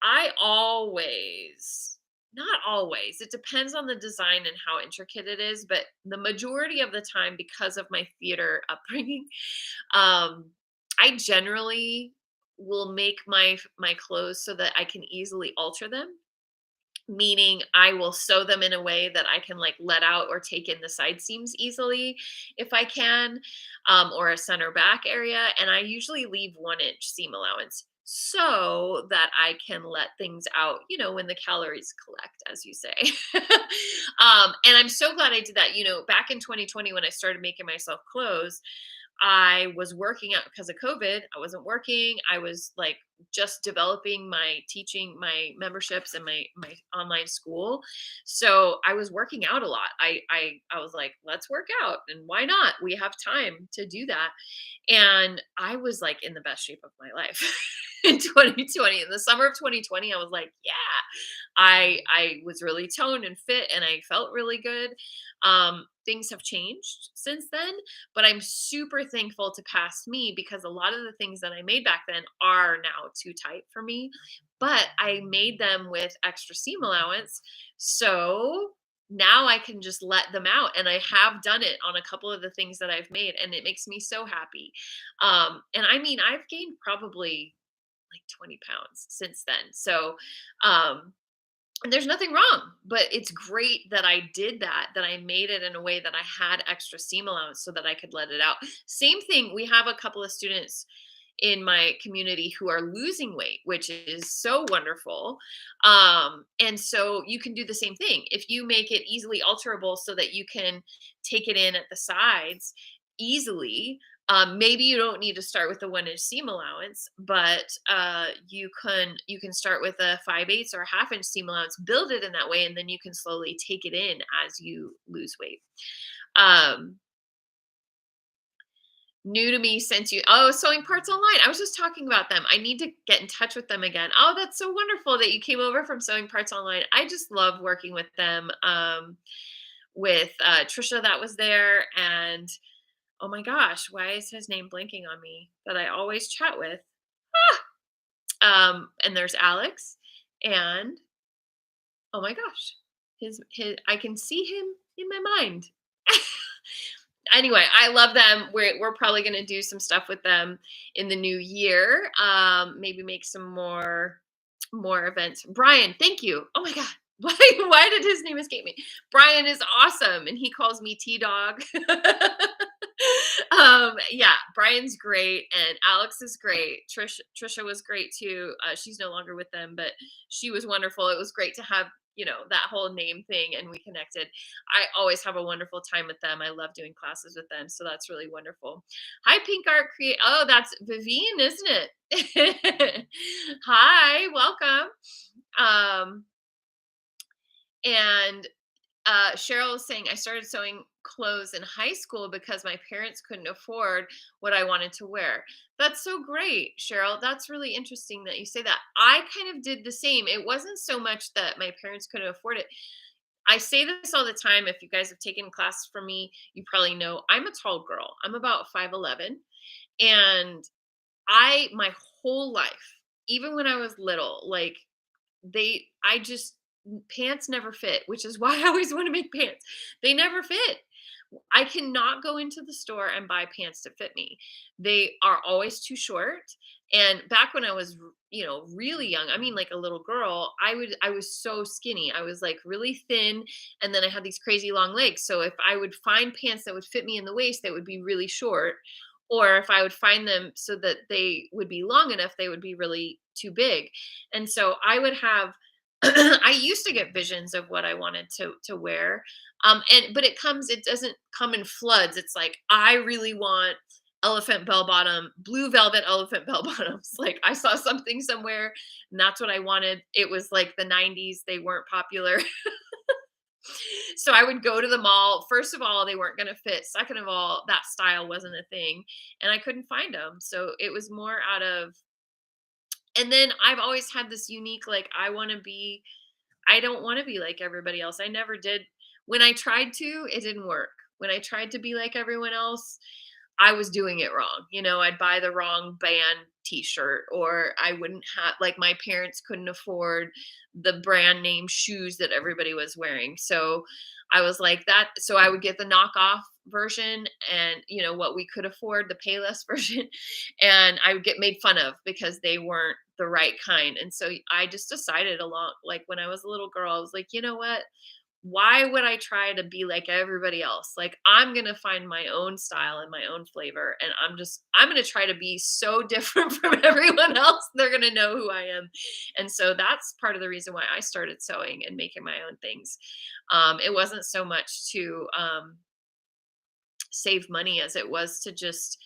I always, not always, it depends on the design and how intricate it is, but the majority of the time, because of my theater upbringing, I generally will make my clothes so that I can easily alter them. Meaning I will sew them in a way that I can like let out or take in the side seams easily if I can, or a center back area. And I usually leave 1 inch seam allowance so that I can let things out, when the calories collect, as you say. And I'm so glad I did that. Back in 2020, when I started making myself clothes, I was working out because of COVID. I wasn't working. I was like just developing my teaching, my memberships, and my online school. So I was working out a lot. I was like, let's work out, and why not? We have time to do that. And I was like in the best shape of my life in 2020. In the summer of 2020, I was like, yeah, I was really toned and fit and I felt really good. Things have changed since then, but I'm super thankful to past me because a lot of the things that I made back then are now too tight for me. But I made them with extra seam allowance. So now I can just let them out. And I have done it on a couple of the things that I've made, and it makes me so happy. And I mean, I've gained probably like 20 pounds since then. So, um, and there's nothing wrong, but it's great that I did that, that I made it in a way that I had extra seam allowance so that I could let it out. Same thing, we have a couple of students in my community who are losing weight, which is so wonderful. And so you can do the same thing. If you make it easily alterable so that you can take it in at the sides easily, maybe you don't need to start with the 1 inch seam allowance, but you can start with a 5/8 or a 1/2 inch seam allowance, build it in that way, and then you can slowly take it in as you lose weight. Um, New to me since you sewing parts online. I was just talking about them. I need to get in touch with them again. Oh, that's so wonderful that you came over from sewing parts online. I just love working with them. With Trisha that was there, and oh my gosh, why is his name blanking on me that I always chat with? And there's Alex, and oh my gosh, his I can see him in my mind. Anyway, I love them. We're probably going to do some stuff with them in the new year. Maybe make some more events. Brian, thank you. Oh my god. Why did his name escape me? Brian is awesome and he calls me T-Dog. Yeah, Brian's great and Alex is great. Trisha was great too. She's no longer with them, but she was wonderful. It was great to have, that whole name thing, and we connected. I always have a wonderful time with them. I love doing classes with them, so that's really wonderful. Hi, Pink Art Create. Oh, that's Vivian, isn't it? Hi, welcome. Um, and Cheryl is saying, I started sewing clothes in high school because my parents couldn't afford what I wanted to wear. That's so great, Cheryl. That's really interesting that you say that. I kind of did the same. It wasn't so much that my parents couldn't afford it. I say this all the time. If you guys have taken classes from me, you probably know I'm a tall girl. I'm about 5'11. And my whole life, even when I was little, like I just, pants never fit, which is why I always want to make pants. They never fit. I cannot go into the store and buy pants to fit me. They are always too short. And back when I was, really young, I mean like a little girl, I was so skinny. I was like really thin and then I had these crazy long legs. So if I would find pants that would fit me in the waist, that would be really short, or if I would find them so that they would be long enough, they would be really too big. And so I would have I used to get visions of what I wanted to wear. But it doesn't come in floods. It's like I really want elephant bell bottom, blue velvet elephant bell bottoms. Like I saw something somewhere and that's what I wanted. It was like the 90s, they weren't popular. So I would go to the mall. First of all, they weren't going to fit. Second of all, that style wasn't a thing and I couldn't find them. So it was more out of, and then I've always had this unique, like, I don't want to be like everybody else. I never did. When I tried to, it didn't work. When I tried to be like everyone else, I was doing it wrong. I'd buy the wrong band t-shirt, or I wouldn't have, like, my parents couldn't afford the brand name shoes that everybody was wearing. So I was like that. So I would get the knockoff version and, what we could afford, the Payless version. And I would get made fun of because they weren't the right kind. And so I just decided along, like when I was a little girl, I was like, you know what? Why would I try to be like everybody else? Like I'm going to find my own style and my own flavor. And I'm going to try to be so different from everyone else. They're going to know who I am. And so that's part of the reason why I started sewing and making my own things. It wasn't so much to save money as it was to just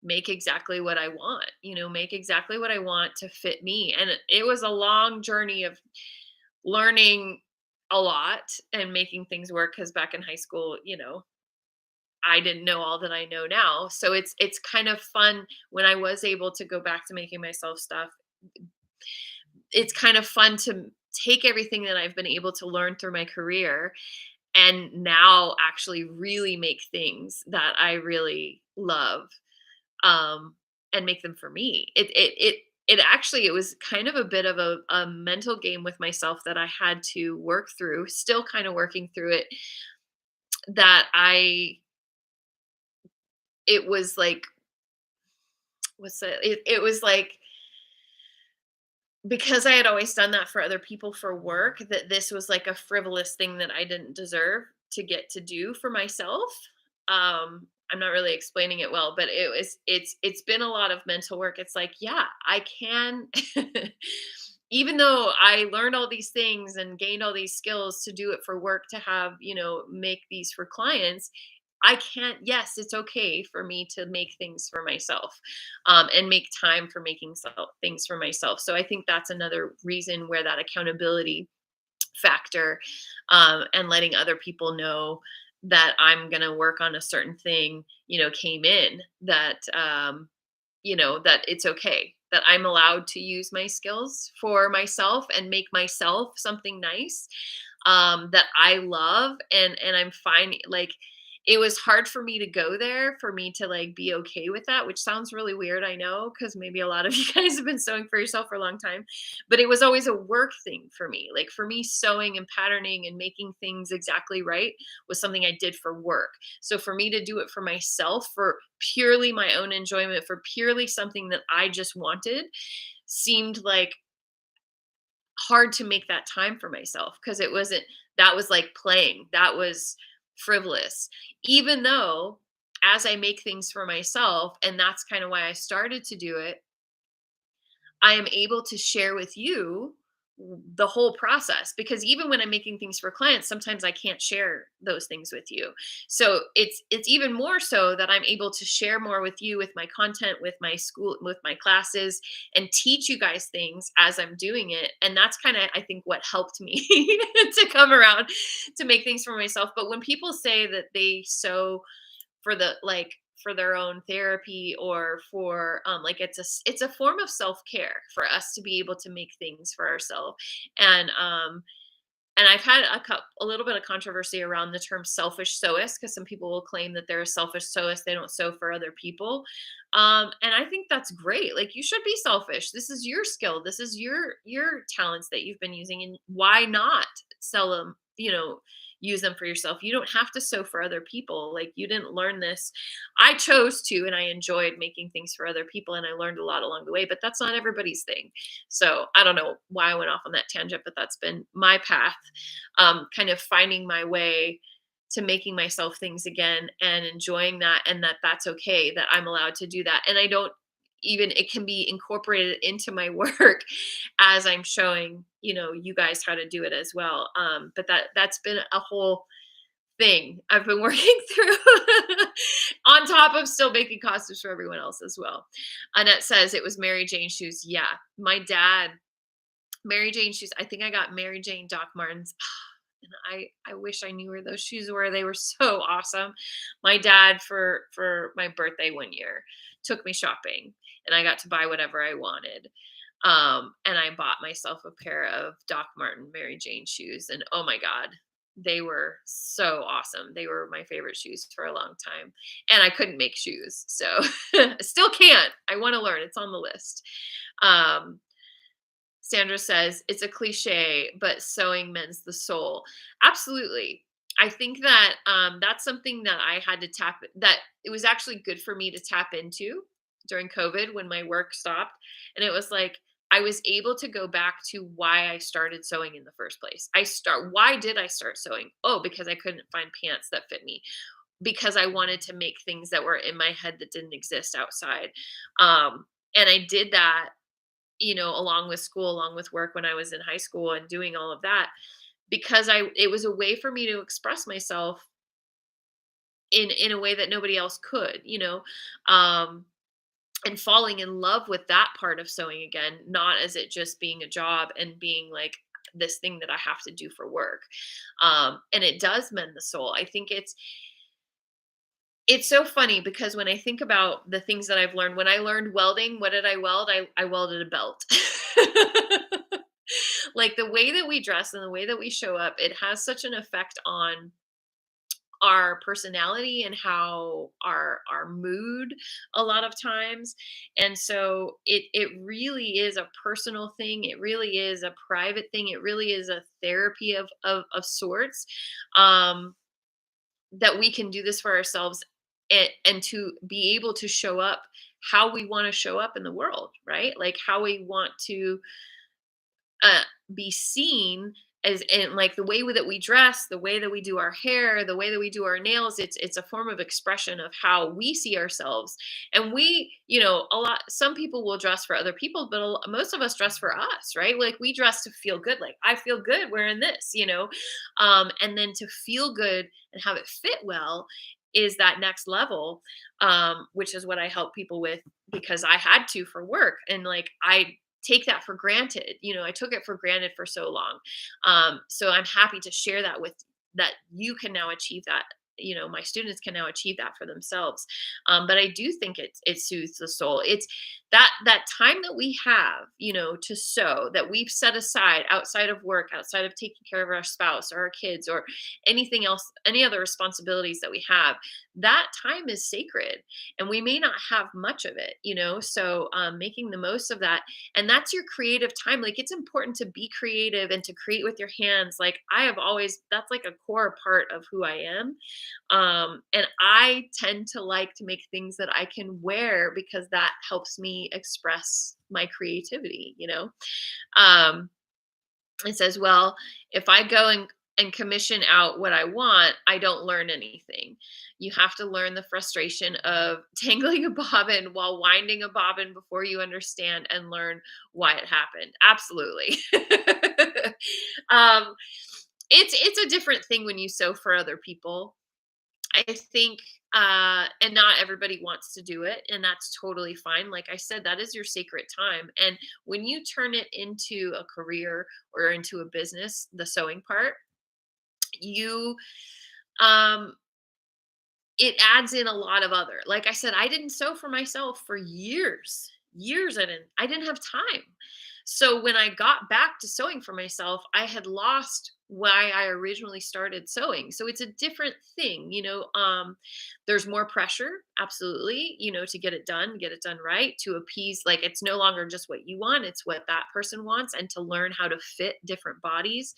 make exactly what I want, make exactly what I want to fit me. And it was a long journey of learning a lot and making things work, because back in high school, I didn't know all that I know now. So it's kind of fun when I was able to go back to making myself stuff. It's kind of fun to take everything that I've been able to learn through my career and now actually really make things that I really love, um, and make them for me. It was kind of a bit of a mental game with myself that I had to work through, still kind of working through it. That I It was like, it was like, because I had always done that for other people for work, that this was like a frivolous thing that I didn't deserve to get to do for myself. I'm not really explaining it well, but it's been a lot of mental work. It's like, yeah, I can even though I learned all these things and gained all these skills to do it for work, to have, make these for clients, I can't, yes, it's okay for me to make things for myself, and make time for making things for myself. So I think that's another reason where that accountability factor, and letting other people know that I'm going to work on a certain thing, came in, that it's okay, that I'm allowed to use my skills for myself and make myself something nice, that I love. And I'm fine. Like, it was hard for me to go there, for me to like be okay with that, which sounds really weird. I know, because maybe a lot of you guys have been sewing for yourself for a long time, but it was always a work thing for me. Like, for me, sewing and patterning and making things exactly right was something I did for work. So for me to do it for myself, for purely my own enjoyment, for purely something that I just wanted, seemed like hard to make that time for myself, because it wasn't, that was like playing, that was frivolous. Even though, as I make things for myself, and that's kind of why I started to do it, I am able to share with you the whole process, because even when I'm making things for clients, sometimes I can't share those things with you. So it's even more so that I'm able to share more with you, with my content, with my school, with my classes, and teach you guys things as I'm doing it. And that's kind of, I think, what helped me to come around to make things for myself. But when people say that they sew for the like for their own therapy, or for like, it's a form of self-care for us to be able to make things for ourselves. And I've had a little bit of controversy around the term selfish sewist, because some people will claim that they're a selfish sewist, they don't sew for other people. And I think that's great. Like, you should be selfish. This is your skill, this is your talents that you've been using, and why not sell them, use them for yourself. You don't have to sew for other people. Like, you didn't learn this. I chose to, and I enjoyed making things for other people, and I learned a lot along the way, but that's not everybody's thing. So I don't know why I went off on that tangent, but that's been my path, kind of finding my way to making myself things again and enjoying that, and that's okay, that I'm allowed to do that. And I don't even, it can be incorporated into my work as I'm showing, you guys how to do it as well. But that's been a whole thing I've been working through on top of still making costumes for everyone else as well. Annette says it was Mary Jane shoes. Yeah, my dad, Mary Jane shoes. I think I got Mary Jane Doc Martens. And I wish I knew where those shoes were. They were so awesome. My dad, for my birthday one year, took me shopping, and I got to buy whatever I wanted. And I bought myself a pair of Doc Marten Mary Jane shoes, and oh my god, they were so awesome. They were my favorite shoes for a long time. And I couldn't make shoes, so still can't. I want to learn. It's on the list. Um, Sandra says, it's a cliche, but sewing mends the soul. Absolutely. I think that, that's something that I had to that it was actually good for me to tap into during COVID when my work stopped. And it was like, I was able to go back to why I started sewing in the first place. Why did I start sewing? Oh, because I couldn't find pants that fit me, because I wanted to make things that were in my head that didn't exist outside. And I did that, along with school, along with work, when I was in high school and doing all of that, because it was a way for me to express myself in a way that nobody else could. and falling in love with that part of sewing again, not as it just being a job and being like this thing that I have to do for work. And it does mend the soul. I think it's so funny because when I think about the things that I've learned, when I learned welding, what did I weld? I welded a belt. Like the way that we dress and the way that we show up, it has such an effect on our personality and how our mood a lot of times. And so it really is a personal thing, it really is a private thing, it really is a therapy of sorts, um that we can do this for ourselves, and to be able to show up how we want to show up in the world, right? Like how we want to uh, be seen as, and like the way that we dress, the way that we do our hair, the way that we do our nails, it's a form of expression of how we see ourselves. And we, a lot, some people will dress for other people, but most of us dress for us, right? Like we dress to feel good. Like I feel good wearing this. And then to feel good and have it fit well is that next level, which is what I help people with, because I had to for work. And like I take that for granted. I took it for granted for so long. So I'm happy to share that with that you can now achieve that. My students can now achieve that for themselves. But I do think it soothes the soul. It's that time that we have, to sew, that we've set aside outside of work, outside of taking care of our spouse or our kids or anything else, any other responsibilities that we have. That time is sacred, and we may not have much of it. So making the most of that, and that's your creative time. Like it's important to be creative and to create with your hands. Like I have always, that's like a core part of who I am. And I tend to like to make things that I can wear because that helps me express my creativity. um it says, well, if I go and commission out what I want, I don't learn anything. You have to learn the frustration of tangling a bobbin while winding a bobbin before you understand and learn why it happened. Absolutely. um, it's a different thing when you sew for other people. I think, and not everybody wants to do it, and that's totally fine. Like I said, that is your sacred time. And when you turn it into a career or into a business, the sewing part, you um it adds in a lot of other. Like I said, I didn't sew for myself for years. Years I didn't have time. So when I got back to sewing for myself, I had lost why I originally started sewing. So it's a different thing. There's more pressure, absolutely, to get it done right, to appease, like it's no longer just what you want, it's what that person wants, and to learn how to fit different bodies.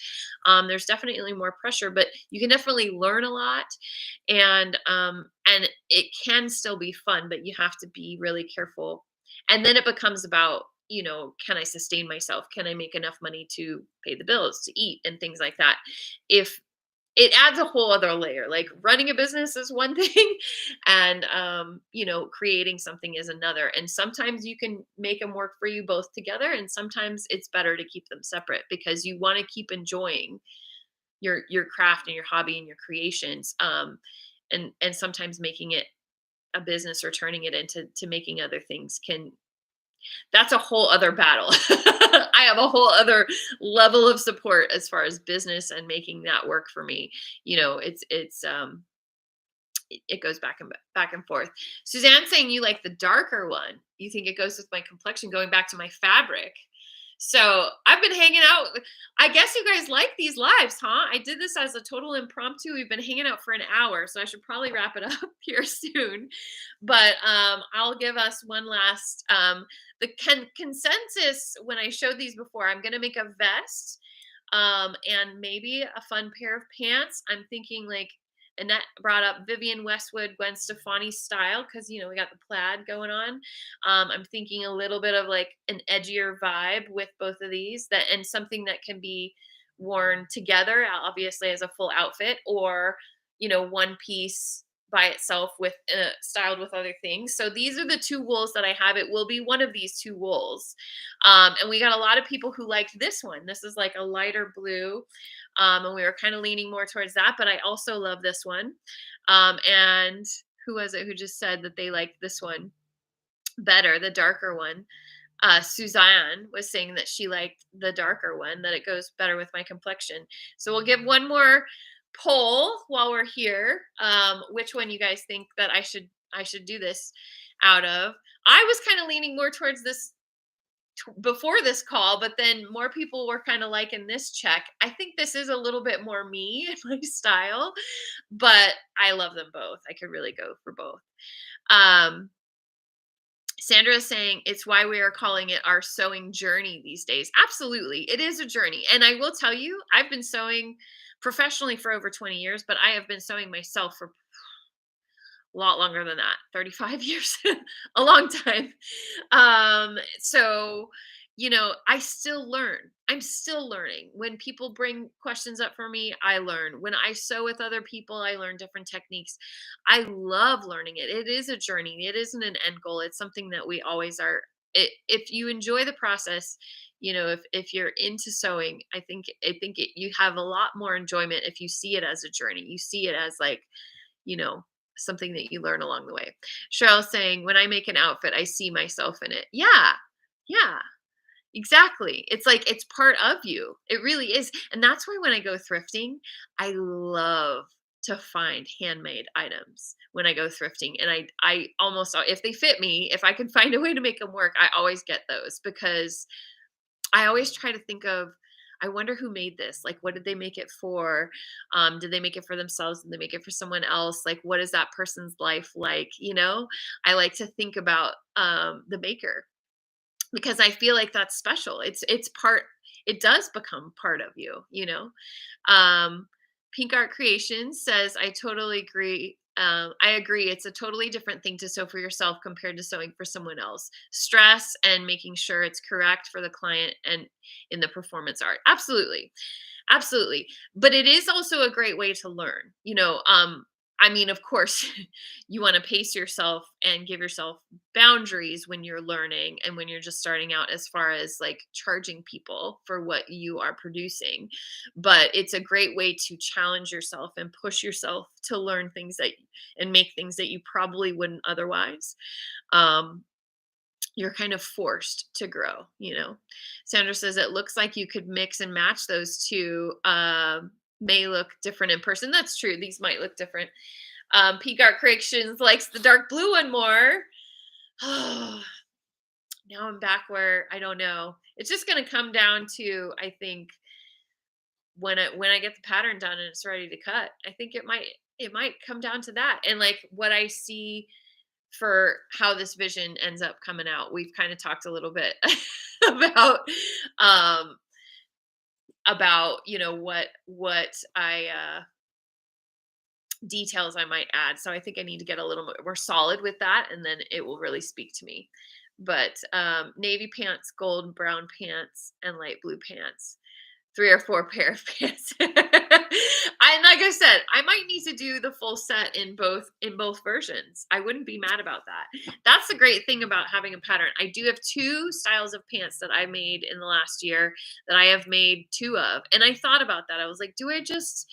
There's definitely more pressure, but you can definitely learn a lot, and it can still be fun, but you have to be really careful. And then it becomes about, can I sustain myself? Can I make enough money to pay the bills, to eat, and things like that? If it adds a whole other layer, like running a business is one thing, and creating something is another. And sometimes you can make them work for you both together, and sometimes it's better to keep them separate because you want to keep enjoying your craft and your hobby and your creations. And sometimes making it a business or turning it into making other things can, that's a whole other battle. I have a whole other level of support as far as business and making that work for me. It goes back and forth. Suzanne saying you like the darker one. You think it goes with my complexion, going back to my fabric. So I've been hanging out. I guess you guys like these lives, huh? I did this as a total impromptu. We've been hanging out for an hour, so I should probably wrap it up here soon. But I'll give us one last the consensus when I showed these before. I'm gonna make a vest, and maybe a fun pair of pants. I'm thinking like Annette brought up Vivian Westwood, Gwen Stefani style because we got the plaid going on. I'm thinking a little bit of like an edgier vibe with both of these, that and something that can be worn together, obviously as a full outfit, or one piece by itself with styled with other things. So these are the two wools that I have. It will be one of these two wools. And we got a lot of people who liked this one. This is like a lighter blue. And we were kind of leaning more towards that, but I also love this one. And who was it who just said that they liked this one? better, the darker one. Suzanne was saying that she liked the darker one, that it goes better with my complexion. So we'll give one more poll while we're here. Which one you guys think that I should do this out of? I was kind of leaning more towards this before this call, but then more people were kind of liking this check. I think this is a little bit more me and my style, but I love them both. I could really go for both. Um, Sandra is saying it's why we are calling it our sewing journey these days. Absolutely. It is a journey. And I will tell you, I've been sewing professionally for over 20 years, but I have been sewing myself for a lot longer than that, 35 years, a long time. So, I still learn. I'm still learning. When people bring questions up for me, I learn. When I sew with other people, I learn different techniques. I love learning it. It is a journey. It isn't an end goal. It's something that we always are. If you enjoy the process, if you're into sewing, you have a lot more enjoyment if you see it as a journey. You see it as like, you know, something that you learn along the way. Cheryl saying, when I make an outfit, I see myself in it. Yeah. Yeah. Exactly. It's like it's part of you. It really is. And that's why when I go thrifting, I love to find handmade items when I go thrifting. And I almost, if they fit me, if I can find a way to make them work, I always get those because I always try to think of, I wonder who made this. Like, what did they make it for? Did they make it for themselves? Did they make it for someone else? Like, what is that person's life like? I like to think about the maker because I feel like that's special. It's part. It does become part of you. Pink Art Creations says, I totally agree. I agree. It's a totally different thing to sew for yourself compared to sewing for someone else. Stress and making sure it's correct for the client and in the performance art. Absolutely. Absolutely. But it is also a great way to learn. I mean, of course, you want to pace yourself and give yourself boundaries when you're learning and when you're just starting out as far as like charging people for what you are producing. But it's a great way to challenge yourself and push yourself to learn things and make things that you probably wouldn't otherwise. Um, you're kind of forced to grow. Sandra says it looks like you could mix and match those two. May look different in person. That's true. These might look different. Peak Art Creations likes the dark blue one more. Now I'm back where I don't know. It's just going to come down to, I think, when I get the pattern done and it's ready to cut. I think it might come down to that and like what I see for how this vision ends up coming out. We've kind of talked a little bit about um what I details I might add. So I think I need to get a little more solid with that and then it will really speak to me. But navy pants, gold, brown pants, and light blue pants. 3 or 4 pair of pants. Like I said, I might need to do the full set in both versions. I wouldn't be mad about that. That's the great thing about having a pattern. I do have 2 styles of pants that I made in the last year that I have made 2 of. And I thought about that. I was like, do I just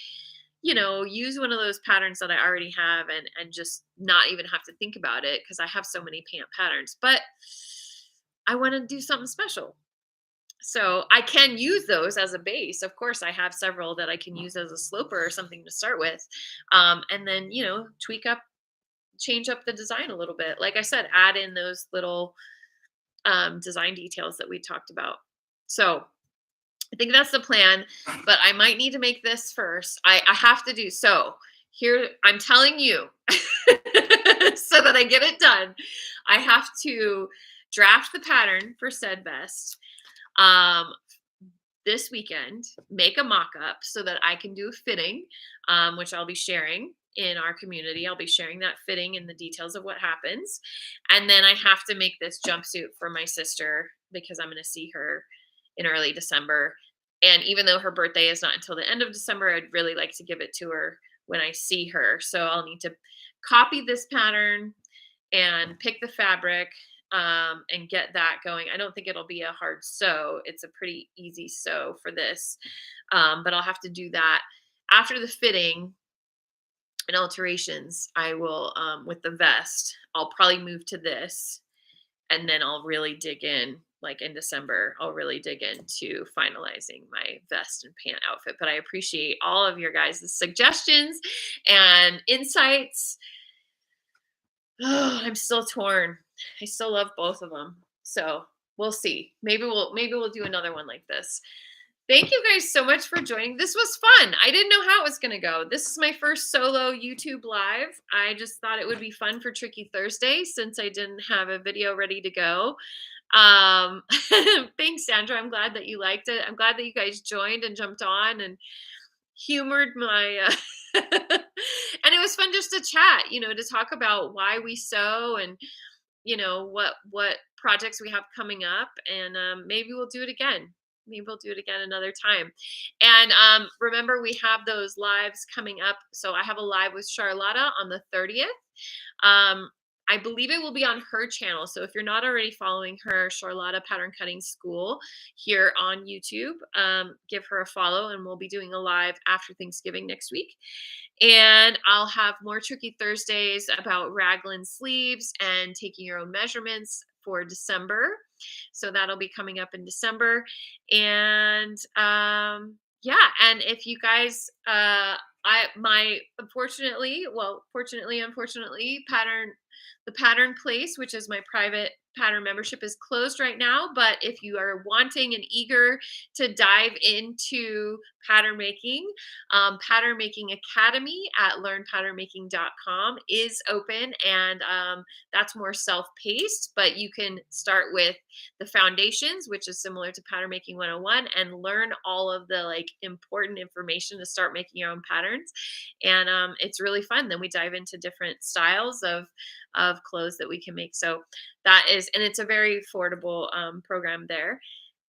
use one of those patterns that I already have and just not even have to think about it because I have so many pant patterns. But I want to do something special. So I can use those as a base. Of course, I have several that I can use as a sloper or something to start with. And then, change up the design a little bit. Like I said, add in those little design details that we talked about. So I think that's the plan, but I might need to make this first. I have to do so. Here, I'm telling you, so that I get it done, I have to draft the pattern for said vest this weekend, make a mock-up so that I can do a fitting, which I'll be sharing in our community. I'll be sharing that fitting and the details of what happens. And then I have to make this jumpsuit for my sister because I'm going to see her in early December. And even though her birthday is not until the end of December, I'd really like to give it to her when I see her. So I'll need to copy this pattern and pick the fabric and get that going. I don't think it'll be a hard sew. It's a pretty easy sew for this. But I'll have to do that after the fitting and alterations. I will, with the vest, I'll probably move to this And then I'll really dig in, like in December, I'll really dig into finalizing my vest and pant outfit. But I appreciate all of your guys' suggestions and insights. Oh, I'm still torn. I still love both of them. So we'll see. Maybe we'll do another one like this. Thank you guys so much for joining. This was fun. I didn't know how it was going to go. This is my first solo YouTube live. I just thought it would be fun for Tricky Thursday since I didn't have a video ready to go. Um, thanks, Sandra. I'm glad that you liked it. I'm glad that you guys joined and jumped on and humored my and it was fun just to chat, to talk about why we sew and what projects we have coming up, and maybe we'll do it again. Maybe we'll do it again another time. And remember, we have those lives coming up. So I have a live with Charlotta on the 30th. um, I believe it will be on her channel. So if you're not already following her, Charlotta Pattern Cutting School here on YouTube, give her a follow, and we'll be doing a live after Thanksgiving next week. And I'll have more Tricky Thursdays about raglan sleeves and taking your own measurements for December. So that'll be coming up in December. And yeah, and if you guys unfortunately, the Pattern Place, which is my private pattern membership, is closed right now. But if you are wanting and eager to dive into pattern making, Pattern Making Academy at learnpatternmaking.com is open, and that's more self-paced, but you can start with the foundations, which is similar to Pattern Making 101, and learn all of the like important information to start making your own patterns. And it's really fun. Then we dive into different styles of clothes that we can make. So that is, and it's a very affordable program there.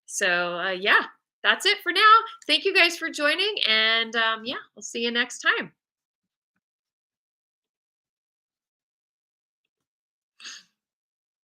So yeah, that's it for now. Thank you guys for joining, and yeah, we'll see you next time.